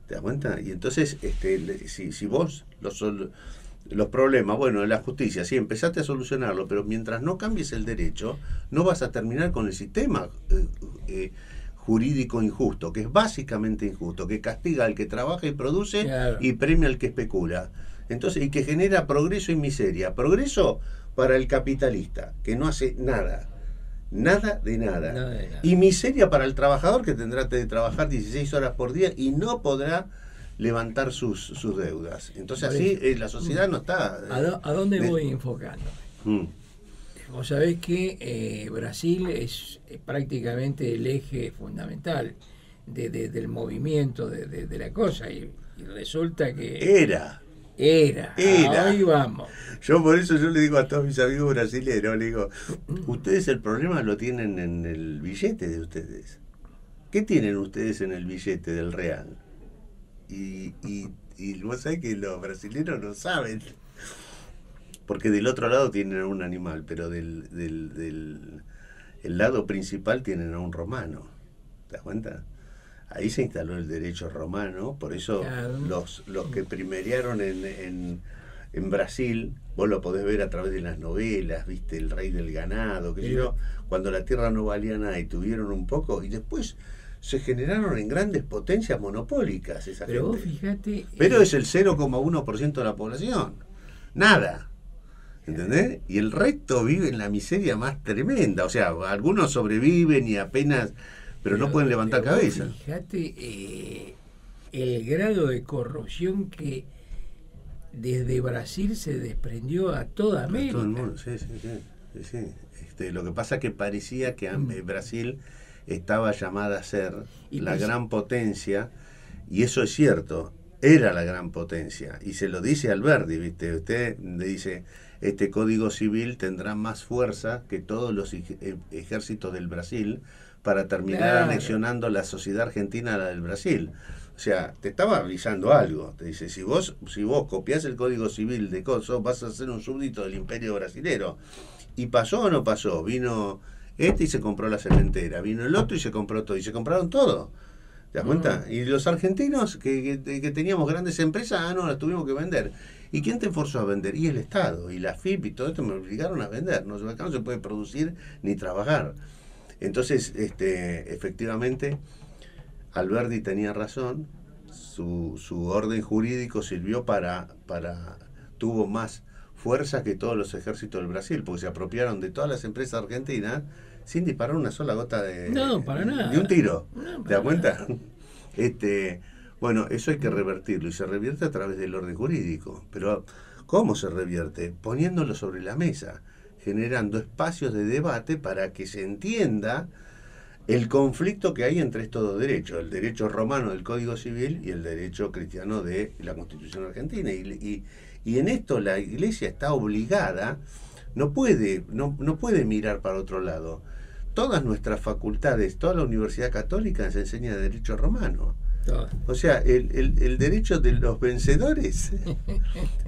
¿te das cuenta? Y entonces, si vos los problemas, bueno, de la justicia, sí, empezaste a solucionarlo, pero mientras no cambies el derecho, no vas a terminar con el sistema jurídico injusto, que es básicamente injusto, que castiga al que trabaja y produce, claro, y premia al que especula. Entonces, y que genera progreso y miseria. Progreso para el capitalista, que no hace nada de nada. Y miseria para el trabajador, que tendrá que trabajar 16 horas por día y no podrá levantar sus deudas. Entonces así la sociedad no está... ¿A dónde voy enfocando? Vos sabés que Brasil es prácticamente el eje fundamental del movimiento de la cosa, y resulta que... Era. Ahí vamos. Yo por eso yo le digo a todos mis amigos brasileños, le digo, ustedes el problema lo tienen en el billete de ustedes. ¿Qué tienen ustedes en el billete del real? Y vos sabés que los brasileños no saben, porque del otro lado tienen a un animal, pero del el lado principal tienen a un romano. ¿Te das cuenta? Ahí se instaló el derecho romano, por eso claro, los que primerearon en Brasil, vos lo podés ver a través de las novelas, viste, el rey del ganado, que yo, cuando la tierra no valía nada y tuvieron un poco, y después se generaron en grandes potencias monopólicas esa pero gente. Vos fíjate, pero es el 0,1% de la población. Nada. ¿Entendés? Y el resto vive en la miseria más tremenda. O sea, algunos sobreviven y apenas, pero no pueden levantar cabeza. Fíjate el grado de corrupción que desde Brasil se desprendió a toda América. A todo el mundo, sí. Lo que pasa es que parecía que Brasil estaba llamada a ser la gran potencia, y eso es cierto, era la gran potencia, y se lo dice Alberdi, ¿viste? Usted le dice, este Código Civil tendrá más fuerza que todos los ejércitos del Brasil para terminar anexionando la sociedad argentina a la del Brasil. O sea, te estaba avisando algo, te dice, si vos copiás el Código Civil de Coso, vas a ser un súbdito del imperio brasilero. ¿Y pasó o no pasó? Vino y se compró la cementera, vino el otro y se compró todo, y se compraron todo. ¿Te das cuenta? Y los argentinos que teníamos grandes empresas, no, las tuvimos que vender. ¿Y quién te forzó a vender? Y el Estado, y la FIP y todo esto me obligaron a vender. Acá no se puede producir ni trabajar. Entonces, efectivamente, Alberdi tenía razón, su orden jurídico sirvió tuvo más fuerza que todos los ejércitos del Brasil, porque se apropiaron de todas las empresas argentinas sin disparar una sola gota de un tiro. ¿Te das cuenta? Bueno, eso hay que revertirlo, y se revierte a través del orden jurídico. Pero ¿cómo se revierte? Poniéndolo sobre la mesa, generando espacios de debate para que se entienda el conflicto que hay entre estos dos derechos, el derecho romano del Código Civil y el derecho cristiano de la Constitución argentina. Y en esto la Iglesia está obligada, no puede mirar para otro lado. Todas nuestras facultades, toda la Universidad Católica se enseña derecho romano. O sea, el derecho de los vencedores,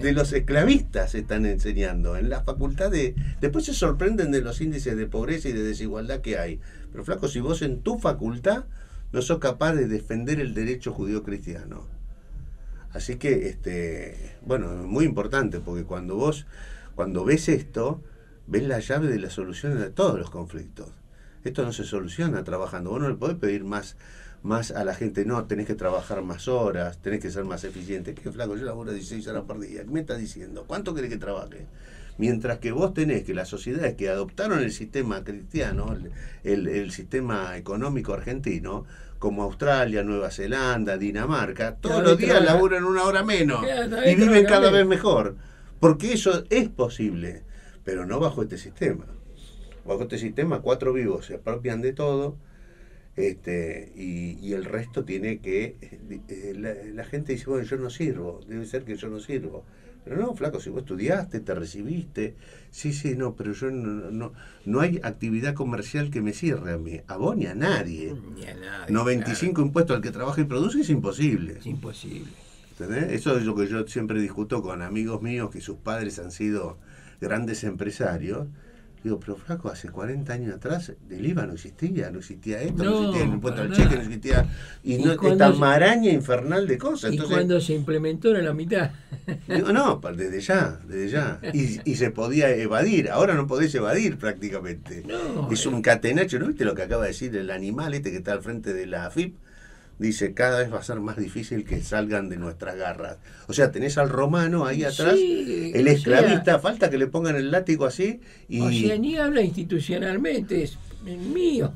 de los esclavistas, se están enseñando en la facultad de... Después se sorprenden de los índices de pobreza y de desigualdad que hay. Pero flaco, si vos en tu facultad no sos capaz de defender el derecho judío-cristiano. Así que, bueno, es muy importante, porque cuando ves esto, ves la llave de la solución de todos los conflictos. Esto no se soluciona trabajando. Vos no le podés pedir más a la gente, no, tenés que trabajar más horas, tenés que ser más eficiente. ¿Qué flaco? Yo laburo 16 horas por día. ¿Qué me estás diciendo? ¿Cuánto querés que trabaje? Mientras que vos tenés que las sociedades que adoptaron el sistema cristiano, el sistema económico argentino, como Australia, Nueva Zelanda, Dinamarca, todos los días laburan 1 hora menos y viven cada vez mejor. Porque eso es posible, pero no bajo este sistema. Bajo este sistema, 4 vivos se apropian de todo, y el resto tiene que... la gente dice, bueno, yo no sirvo, debe ser que yo no sirvo. Pero no, flaco, si vos estudiaste, te recibiste, sí, no, pero yo no hay actividad comercial que me cierre a mí, a vos ni a nadie. Ni a nadie. 95 claro. Impuestos al que trabaja y produce es imposible. Es imposible. ¿Entendés? Eso es lo que yo siempre discuto con amigos míos que sus padres han sido grandes empresarios. Digo, pero flaco, hace 40 años atrás el IVA no existía esto, no existía el impuesto al cheque, no existía, esta maraña infernal de cosas. Entonces, cuando se implementó era la mitad. Digo, no, desde ya. Y se podía evadir, ahora no podés evadir prácticamente. No, es un catenacho, ¿no viste lo que acaba de decir el animal que está al frente de la AFIP? Dice, cada vez va a ser más difícil que salgan de nuestras garras. O sea, tenés al romano ahí atrás, sí, el esclavista, falta que le pongan el látigo así. Y... O sea, ni habla institucionalmente, es mío,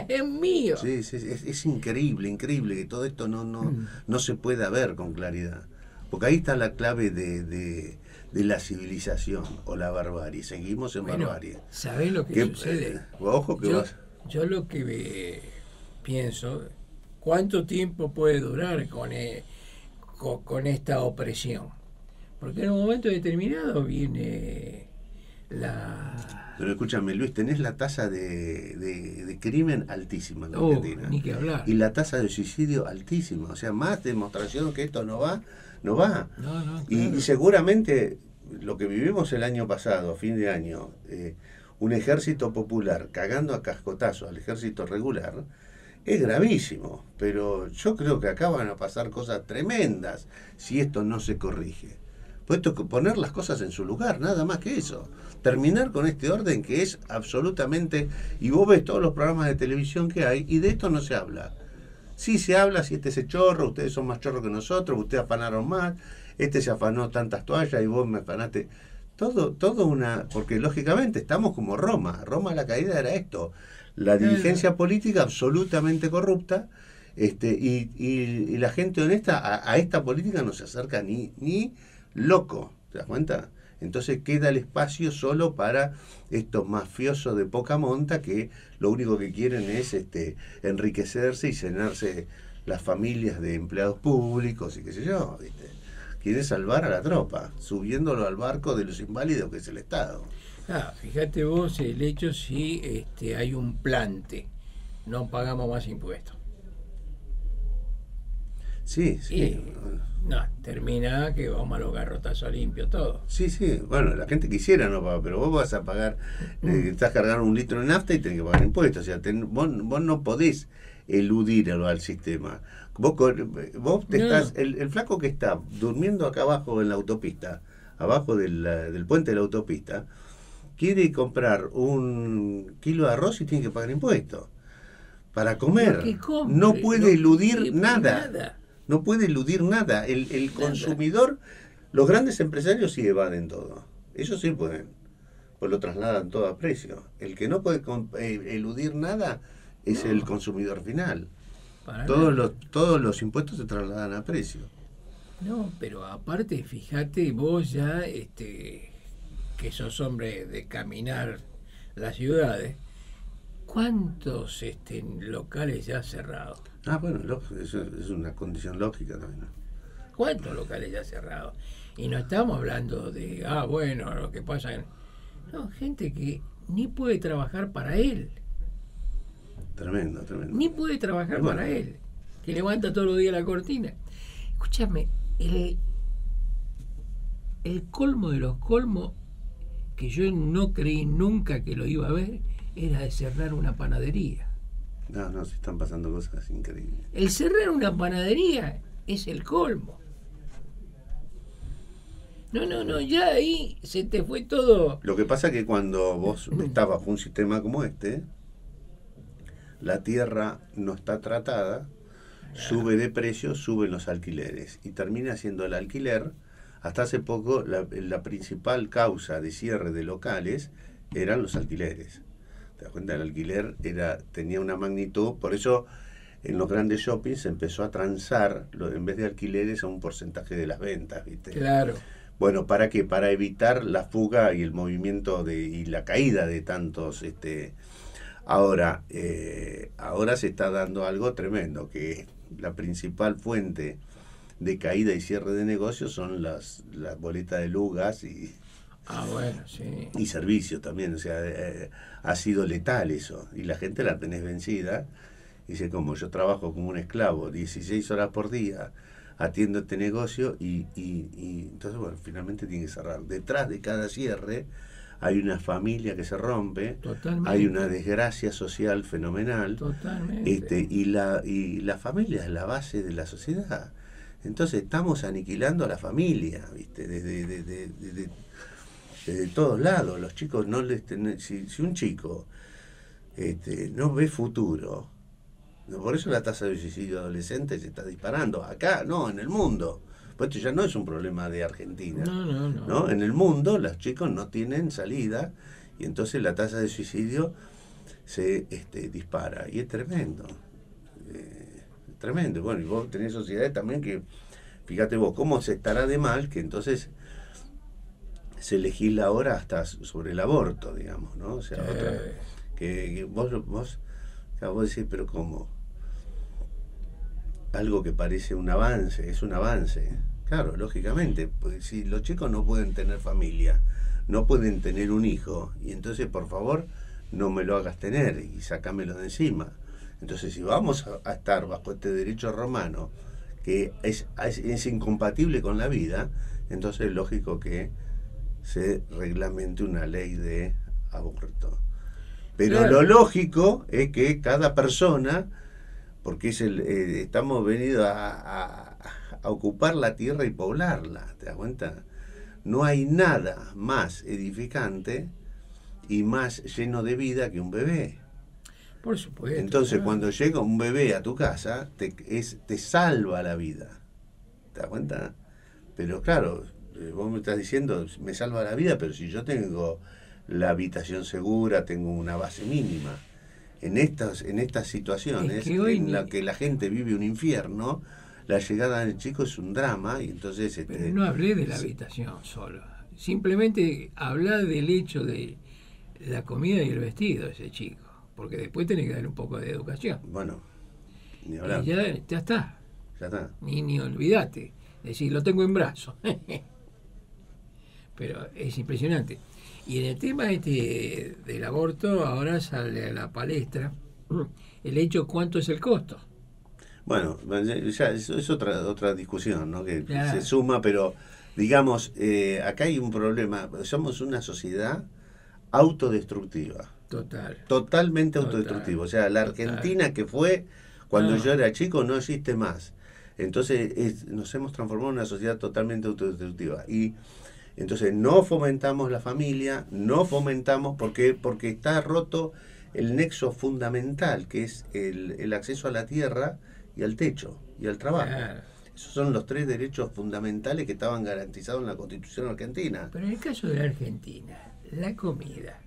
es mío. Sí, es increíble que todo esto no se pueda ver con claridad. Porque ahí está la clave de la civilización o la barbarie. Seguimos en barbarie. ¿Sabés lo que sucede? Ojo que yo lo que pienso... ¿Cuánto tiempo puede durar con esta opresión? Porque en un momento determinado viene la... Pero escúchame, Luis, tenés la tasa de crimen altísima en Argentina. Ni que hablar. Y la tasa de suicidio altísima. O sea, más demostración que esto no va. No, claro. Y seguramente lo que vivimos el año pasado, a fin de año, un ejército popular cagando a cascotazo al ejército regular, es gravísimo, pero yo creo que acá van a pasar cosas tremendas si esto no se corrige. Pues esto es poner las cosas en su lugar, nada más que eso. Terminar con este orden que es absolutamente... Y vos ves todos los programas de televisión que hay y de esto no se habla. Sí se habla si este es chorro, ustedes son más chorros que nosotros, ustedes afanaron más, este se afanó tantas toallas y vos me afanaste... Todo una... Porque lógicamente estamos como Roma. Roma, la caída era esto. La dirigencia política absolutamente corrupta, y la gente honesta a esta política no se acerca ni loco, ¿te das cuenta? Entonces queda el espacio solo para estos mafiosos de poca monta que lo único que quieren es enriquecerse y llenarse las familias de empleados públicos y qué sé yo, ¿viste? Quieren salvar a la tropa, subiéndolo al barco de los inválidos que es el Estado. Fíjate vos el hecho si hay un plante, no pagamos más impuestos. Sí. No, termina que vamos a los garrotazos limpios todo. Sí, bueno, la gente quisiera no pagar, pero vos vas a pagar, estás cargando 1 litro de nafta y tenés que pagar impuestos. O sea, vos no podés eludir al sistema. Vos estás, el flaco que está durmiendo acá abajo en la autopista, abajo del puente de la autopista, quiere comprar 1 kilo de arroz y tiene que pagar impuestos para comer. No puede eludir nada. No puede eludir nada. El consumidor, los grandes empresarios sí evaden todo. Ellos sí pueden, pues lo trasladan todo a precio. El que no puede eludir nada es el consumidor final. Todos los impuestos se trasladan a precio. No, pero aparte, fíjate vos ya... que sos hombre de caminar las ciudades, ¿cuántos locales ya cerrados? Bueno, eso es una condición lógica también. ¿Cuántos locales ya cerrados? Y no estamos hablando de, lo que pasa en... No, gente que ni puede trabajar para él. Tremendo. Ni puede trabajar para él, que levanta todos los días la cortina. Escúchame, el colmo de los colmos, que yo no creí nunca que lo iba a ver, era de cerrar una panadería. No, se están pasando cosas increíbles. El cerrar una panadería es el colmo. No, ya ahí se te fue todo. Lo que pasa es que cuando vos estás bajo un sistema como este, la tierra no está tratada, sube de precio, suben los alquileres y termina siendo el alquiler. Hasta hace poco la principal causa de cierre de locales eran los alquileres. ¿Te das cuenta? El alquiler tenía una magnitud, por eso en los grandes shoppings se empezó a transar, en vez de alquileres, a un porcentaje de las ventas, ¿viste? Claro. Bueno, ¿para qué? Para evitar la fuga y el movimiento y la caída de tantos. Ahora se está dando algo tremendo, que la principal fuente de caída y cierre de negocios son las boletas de luz, gas Bueno, sí. y servicios también. O sea, ha sido letal eso. Y la gente la tenés vencida. Dice, como yo trabajo como un esclavo, 16 horas por día, atiendo este negocio y entonces, bueno, finalmente tiene que cerrar. Detrás de cada cierre hay una familia que se rompe. Totalmente. Hay una desgracia social fenomenal. Totalmente. Y la familia es la base de la sociedad. Entonces estamos aniquilando a la familia, ¿viste? Desde todos lados. Los chicos no les si un chico no ve futuro, por eso la tasa de suicidio adolescente se está disparando. Acá, no, en el mundo. Pues esto ya no es un problema de Argentina. No. En el mundo los chicos no tienen salida y entonces la tasa de suicidio se dispara. Y es tremendo. Tremendo. Bueno, y vos tenés sociedades también que, fíjate vos, cómo se estará de mal que entonces se legisla ahora hasta sobre el aborto, digamos, ¿no? O sea, que vos decís, pero ¿cómo? Algo que parece un avance, es un avance. Claro, lógicamente, pues si los chicos no pueden tener familia, no pueden tener un hijo, y entonces por favor no me lo hagas tener y sácamelo de encima. Entonces si vamos a estar bajo este derecho romano, que es incompatible con la vida, entonces es lógico que se reglamente una ley de aborto. Pero claro, lo lógico es que cada persona, porque estamos venidos a ocupar la tierra y poblarla, ¿te das cuenta? No hay nada más edificante y más lleno de vida que un bebé. Por supuesto. Entonces, claro, cuando llega un bebé a tu casa, te salva la vida. ¿Te das cuenta? Pero claro, vos me estás diciendo, me salva la vida, pero si yo tengo la habitación segura, tengo una base mínima. En estas situaciones en las que la gente vive un infierno, la llegada del chico es un drama y entonces... Pero no hablé de la habitación solo. Simplemente habla del hecho de la comida y el vestido de ese chico. Porque después tenés que darle un poco de educación. Bueno, ni hablar. Y ya está. Ya está. Ni olvidate. Decir, lo tengo en brazos. Pero es impresionante. Y en el tema del aborto, ahora sale a la palestra el hecho cuánto es el costo. Bueno, ya eso es otra discusión, ¿no? Que claro, se suma, pero digamos, acá hay un problema. Somos una sociedad autodestructiva. Totalmente autodestructiva. O sea, la Argentina que fue cuando yo era chico no existe más. Entonces nos hemos transformado en una sociedad totalmente autodestructiva. Y entonces no fomentamos la familia, no fomentamos porque está roto el nexo fundamental, que es el acceso a la tierra y al techo y al trabajo. Claro. Esos son los 3 derechos fundamentales que estaban garantizados en la Constitución argentina. Pero en el caso de la Argentina, la comida...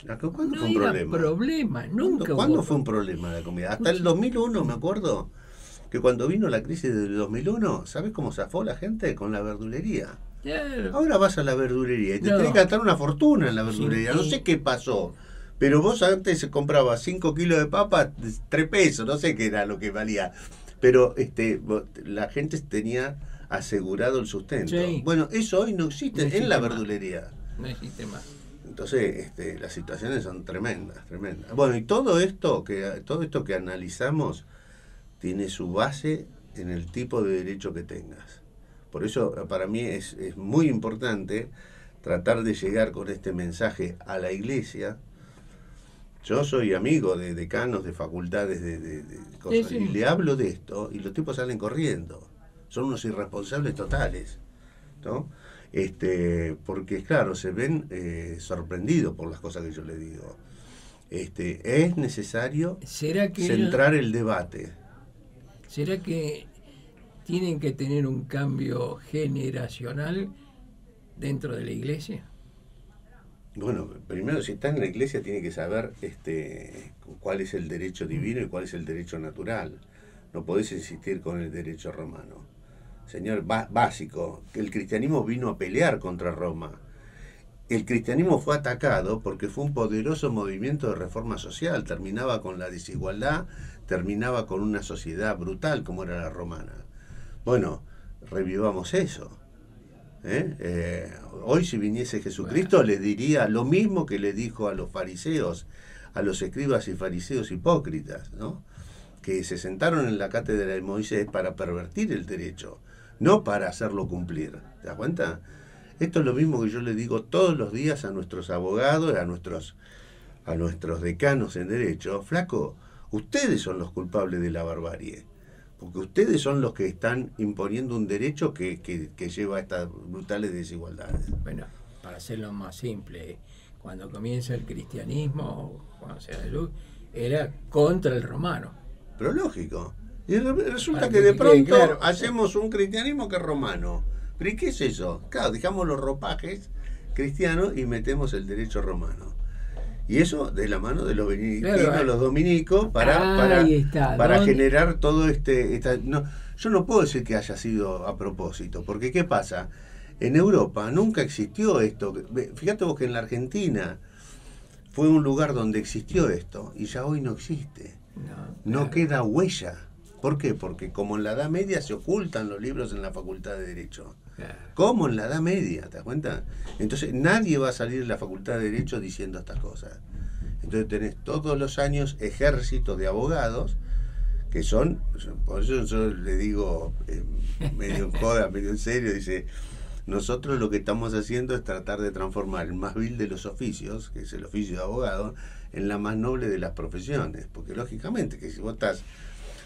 ¿Cuándo fue un problema? Nunca ¿Cuándo fue un problema la comida? Hasta el 2001, me acuerdo, que cuando vino la crisis del 2001, ¿sabes cómo zafó la gente? Con la verdulería. Claro. Ahora vas a la verdulería y te tenés que gastar una fortuna en la verdulería. Sí. No sé qué pasó, pero vos antes comprabas 5 kilos de papa, 3 pesos, no sé qué era lo que valía. Pero la gente tenía asegurado el sustento. Sí. Bueno, eso hoy no existe en la verdulería. No existe más. Entonces, las situaciones son tremendas. Bueno, y todo esto que analizamos tiene su base en el tipo de derecho que tengas. Por eso, para mí es muy importante tratar de llegar con este mensaje a la Iglesia, Yo soy amigo de decanos de facultades de cosas, Sí, y sí. le hablo de esto y los tipos salen corriendo. Son unos irresponsables totales, ¿no? Porque claro, se ven sorprendidos por las cosas que yo les digo. Es necesario ¿Será que ellos, centrar el debate. será que tienen que tener un cambio generacional dentro de la iglesia? Bueno, primero si está en la iglesia tiene que saber cuál es el derecho divino y cuál es el derecho natural. No podés insistir con el derecho romano. Señor, básico, que el cristianismo vino a pelear contra Roma. El cristianismo fue atacado porque fue un poderoso movimiento de reforma social, terminaba con la desigualdad, terminaba con una sociedad brutal como era la romana. Bueno, revivamos eso. Hoy si viniese Jesucristo les diría lo mismo que le dijo a los fariseos, a los escribas y fariseos hipócritas, ¿no? Que se sentaron en la cátedra de Moisés para pervertir el derecho, no para hacerlo cumplir. ¿Te das cuenta? Esto es lo mismo que yo le digo todos los días a nuestros abogados, a nuestros decanos en derecho. Flaco, ustedes son los culpables de la barbarie, porque ustedes son los que están imponiendo un derecho que lleva a estas brutales desigualdades. Bueno, para hacerlo más simple, cuando comienza el cristianismo, cuando se da la luz, era contra el romano. Pero lógico. Y resulta Para que que de te quede pronto claro. hacemos un cristianismo que es romano. ¿Pero y qué es eso? Claro, dejamos los ropajes cristianos y metemos el derecho romano. Y eso de la mano de los benedictinos, Claro, los dominicos, ahí está. para ¿Dónde? generar todo no, yo no puedo decir que haya sido a propósito, porque ¿qué pasa? En Europa nunca existió esto. Fíjate vos que en la Argentina fue un lugar donde existió esto y ya hoy no existe. No Claro. queda huella. ¿Por qué? Porque como en la Edad Media se ocultan los libros en la Facultad de Derecho. Claro. Como en la Edad Media, ¿te das cuenta? Entonces nadie va a salir de la Facultad de Derecho diciendo estas cosas. Entonces tenés todos los años ejércitos de abogados que son, por eso yo le digo medio en joda, medio en serio, dice, nosotros lo que estamos haciendo es tratar de transformar el más vil de los oficios, que es el oficio de abogado, en la más noble de las profesiones. Porque lógicamente que si vos estás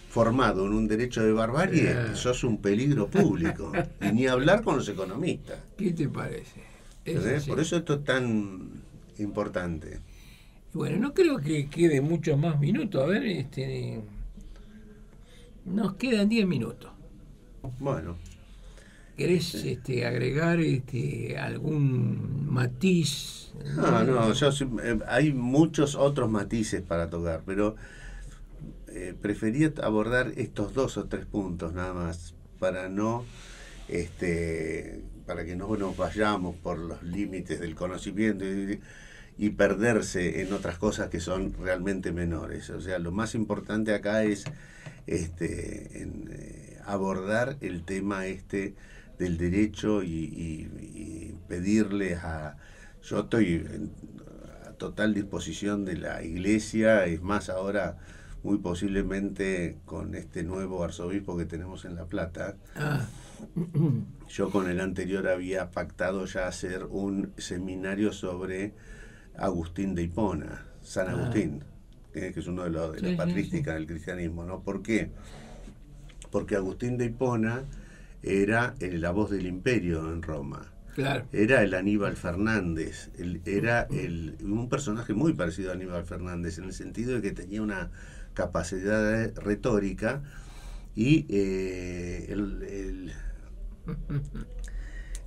formado en un derecho de barbarie, sos un peligro público. Y ni hablar con los economistas. ¿Qué te parece? Por eso esto es tan importante. Bueno, no creo que quede muchos más minutos. A ver, nos quedan 10 minutos. Bueno. ¿Querés agregar algún matiz? No, hay muchos otros matices para tocar, pero prefería abordar estos 2 o 3 puntos nada más, para que no nos vayamos por los límites del conocimiento y perderse en otras cosas que son realmente menores. O sea, lo más importante acá es abordar el tema del derecho y pedirles yo estoy a total disposición de la iglesia, es más ahora muy posiblemente con este nuevo arzobispo que tenemos en La Plata. Yo con el anterior había pactado ya hacer un seminario sobre Agustín de Hipona, San Agustín, que es uno de las patrísticas del cristianismo, ¿no? ¿Por qué? Porque Agustín de Hipona era la voz del imperio en Roma. Claro. Era el Aníbal Fernández, era un personaje muy parecido a Aníbal Fernández, en el sentido de que tenía una capacidad retórica y el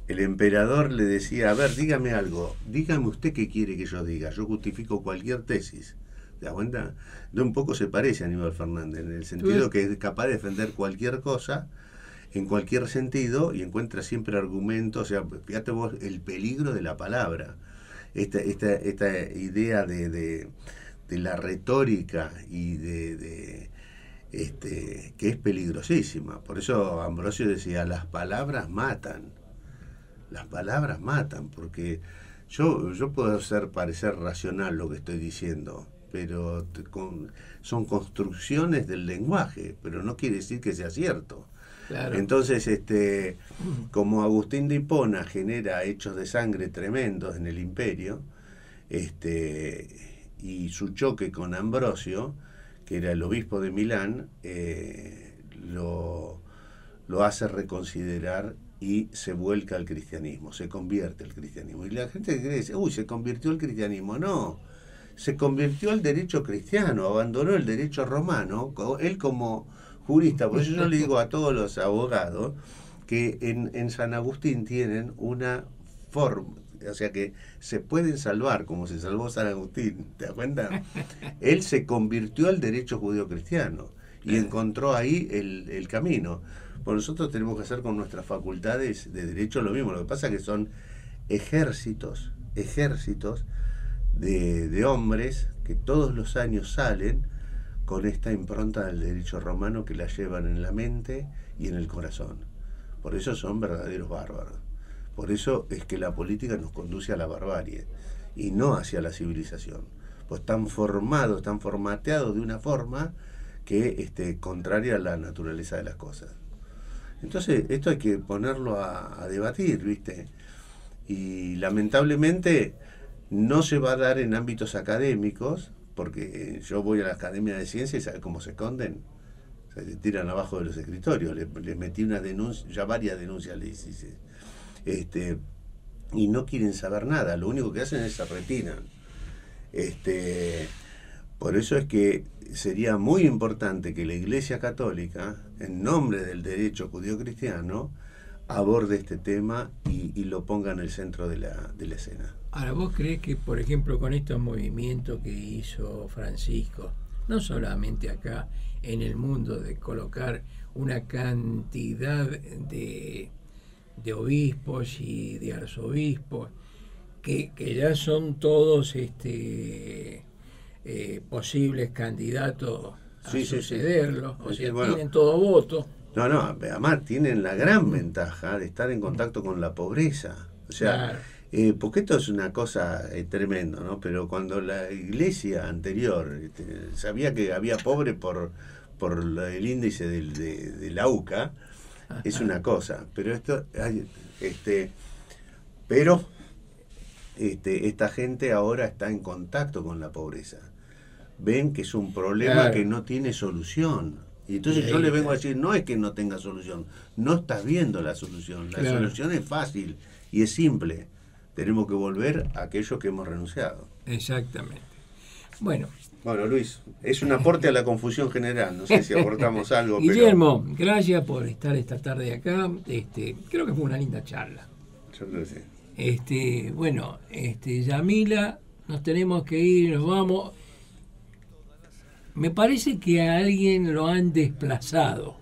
emperador le decía, a ver, dígame algo, dígame usted qué quiere que yo diga, yo justifico cualquier tesis. ¿Te das cuenta? Un poco se parece a Aníbal Fernández, en el sentido que es capaz de defender cualquier cosa, en cualquier sentido, y encuentra siempre argumentos. O sea, fíjate vos el peligro de la palabra. Esta idea de la retórica y que es peligrosísima. Por eso Ambrosio decía, las palabras matan. Las palabras matan, porque yo puedo hacer parecer racional lo que estoy diciendo, pero son construcciones del lenguaje, pero no quiere decir que sea cierto. Claro. Entonces, como Agustín de Hipona genera hechos de sangre tremendos en el imperio, y su choque con Ambrosio, que era el obispo de Milán, lo hace reconsiderar y se vuelca al cristianismo, se convierte al cristianismo. Y la gente dice, uy, se convirtió al cristianismo. No, se convirtió al derecho cristiano, abandonó el derecho romano, él como jurista. Por eso yo le digo a todos los abogados que en San Agustín tienen una forma, o sea que se pueden salvar como se salvó San Agustín, ¿te das cuenta? Él se convirtió al derecho judío-cristiano y encontró ahí el camino. Pues nosotros tenemos que hacer con nuestras facultades de derecho lo mismo. Lo que pasa es que son ejércitos de hombres que todos los años salen con esta impronta del derecho romano que la llevan en la mente y en el corazón. Por eso son verdaderos bárbaros. Por eso es que la política nos conduce a la barbarie y no hacia la civilización. Pues están formados, están formateados de una forma que contraria a la naturaleza de las cosas. Entonces, esto hay que ponerlo a debatir, ¿viste? Y lamentablemente no se va a dar en ámbitos académicos, porque yo voy a la Academia de Ciencias y ¿sabes cómo se esconden? Se tiran abajo de los escritorios. Le metí una denuncia, ya varias denuncias le hice. Y no quieren saber nada, lo único que hacen es se retiran. Por eso es que sería muy importante que la Iglesia Católica, en nombre del derecho judío-cristiano, aborde este tema y lo ponga en el centro de la escena. Ahora, ¿vos creés que, por ejemplo, con estos movimientos que hizo Francisco, no solamente acá en el mundo, de colocar una cantidad de obispos y de arzobispos, que ya son todos posibles candidatos a sucederlo, o sea, bueno, tienen todo voto. No, además tienen la gran ventaja de estar en contacto con la pobreza. O sea, claro. Porque esto es una cosa tremenda, ¿no? Pero cuando la iglesia anterior sabía que había pobre por el índice de la UCA, es una cosa. Pero esta gente ahora está en contacto con la pobreza. Ven que es un problema, claro, que no tiene solución. Y entonces yo le vengo a decir, no es que no tenga solución, no estás viendo la solución. La solución es fácil y es simple. Tenemos que volver a aquello que hemos renunciado. Exactamente. Bueno, Luis, es un aporte a la confusión general. No sé si aportamos algo. Guillermo, gracias por estar esta tarde acá. Creo que fue una linda charla. Yo creo que sí. Bueno, Yamila, nos tenemos que ir, nos vamos. Me parece que a alguien lo han desplazado.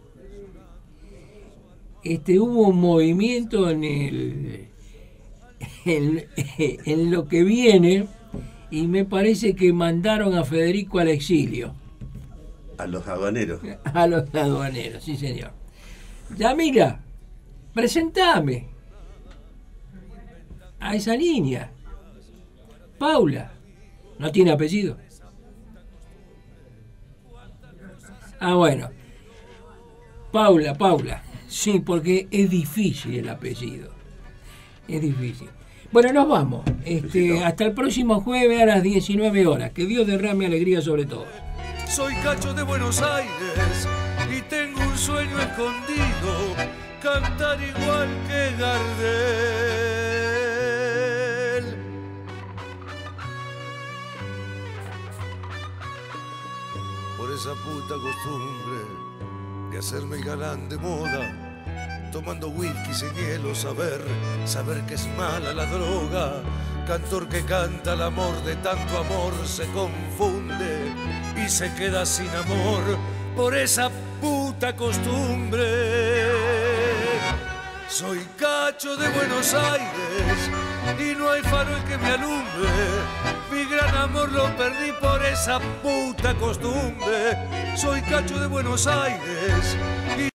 Hubo un movimiento en lo que viene, y me parece que mandaron a Federico al exilio. A los aduaneros. A los aduaneros, sí señor. Yamila, presentame a esa niña. Paula. ¿No tiene apellido? Ah, bueno. Paula. Sí, porque es difícil el apellido. Es difícil. Bueno, nos vamos. Hasta el próximo jueves a las 19 horas. Que Dios derrame alegría sobre todos. Soy Cacho de Buenos Aires y tengo un sueño escondido, cantar igual que Gardel. Por esa puta costumbre de hacerme el galán de moda, tomando whisky sin hielo, saber que es mala la droga. Cantor que canta el amor, de tanto amor se confunde y se queda sin amor por esa puta costumbre. Soy Cacho de Buenos Aires y no hay farol que me alumbre. Mi gran amor lo perdí por esa puta costumbre. Soy Cacho de Buenos Aires y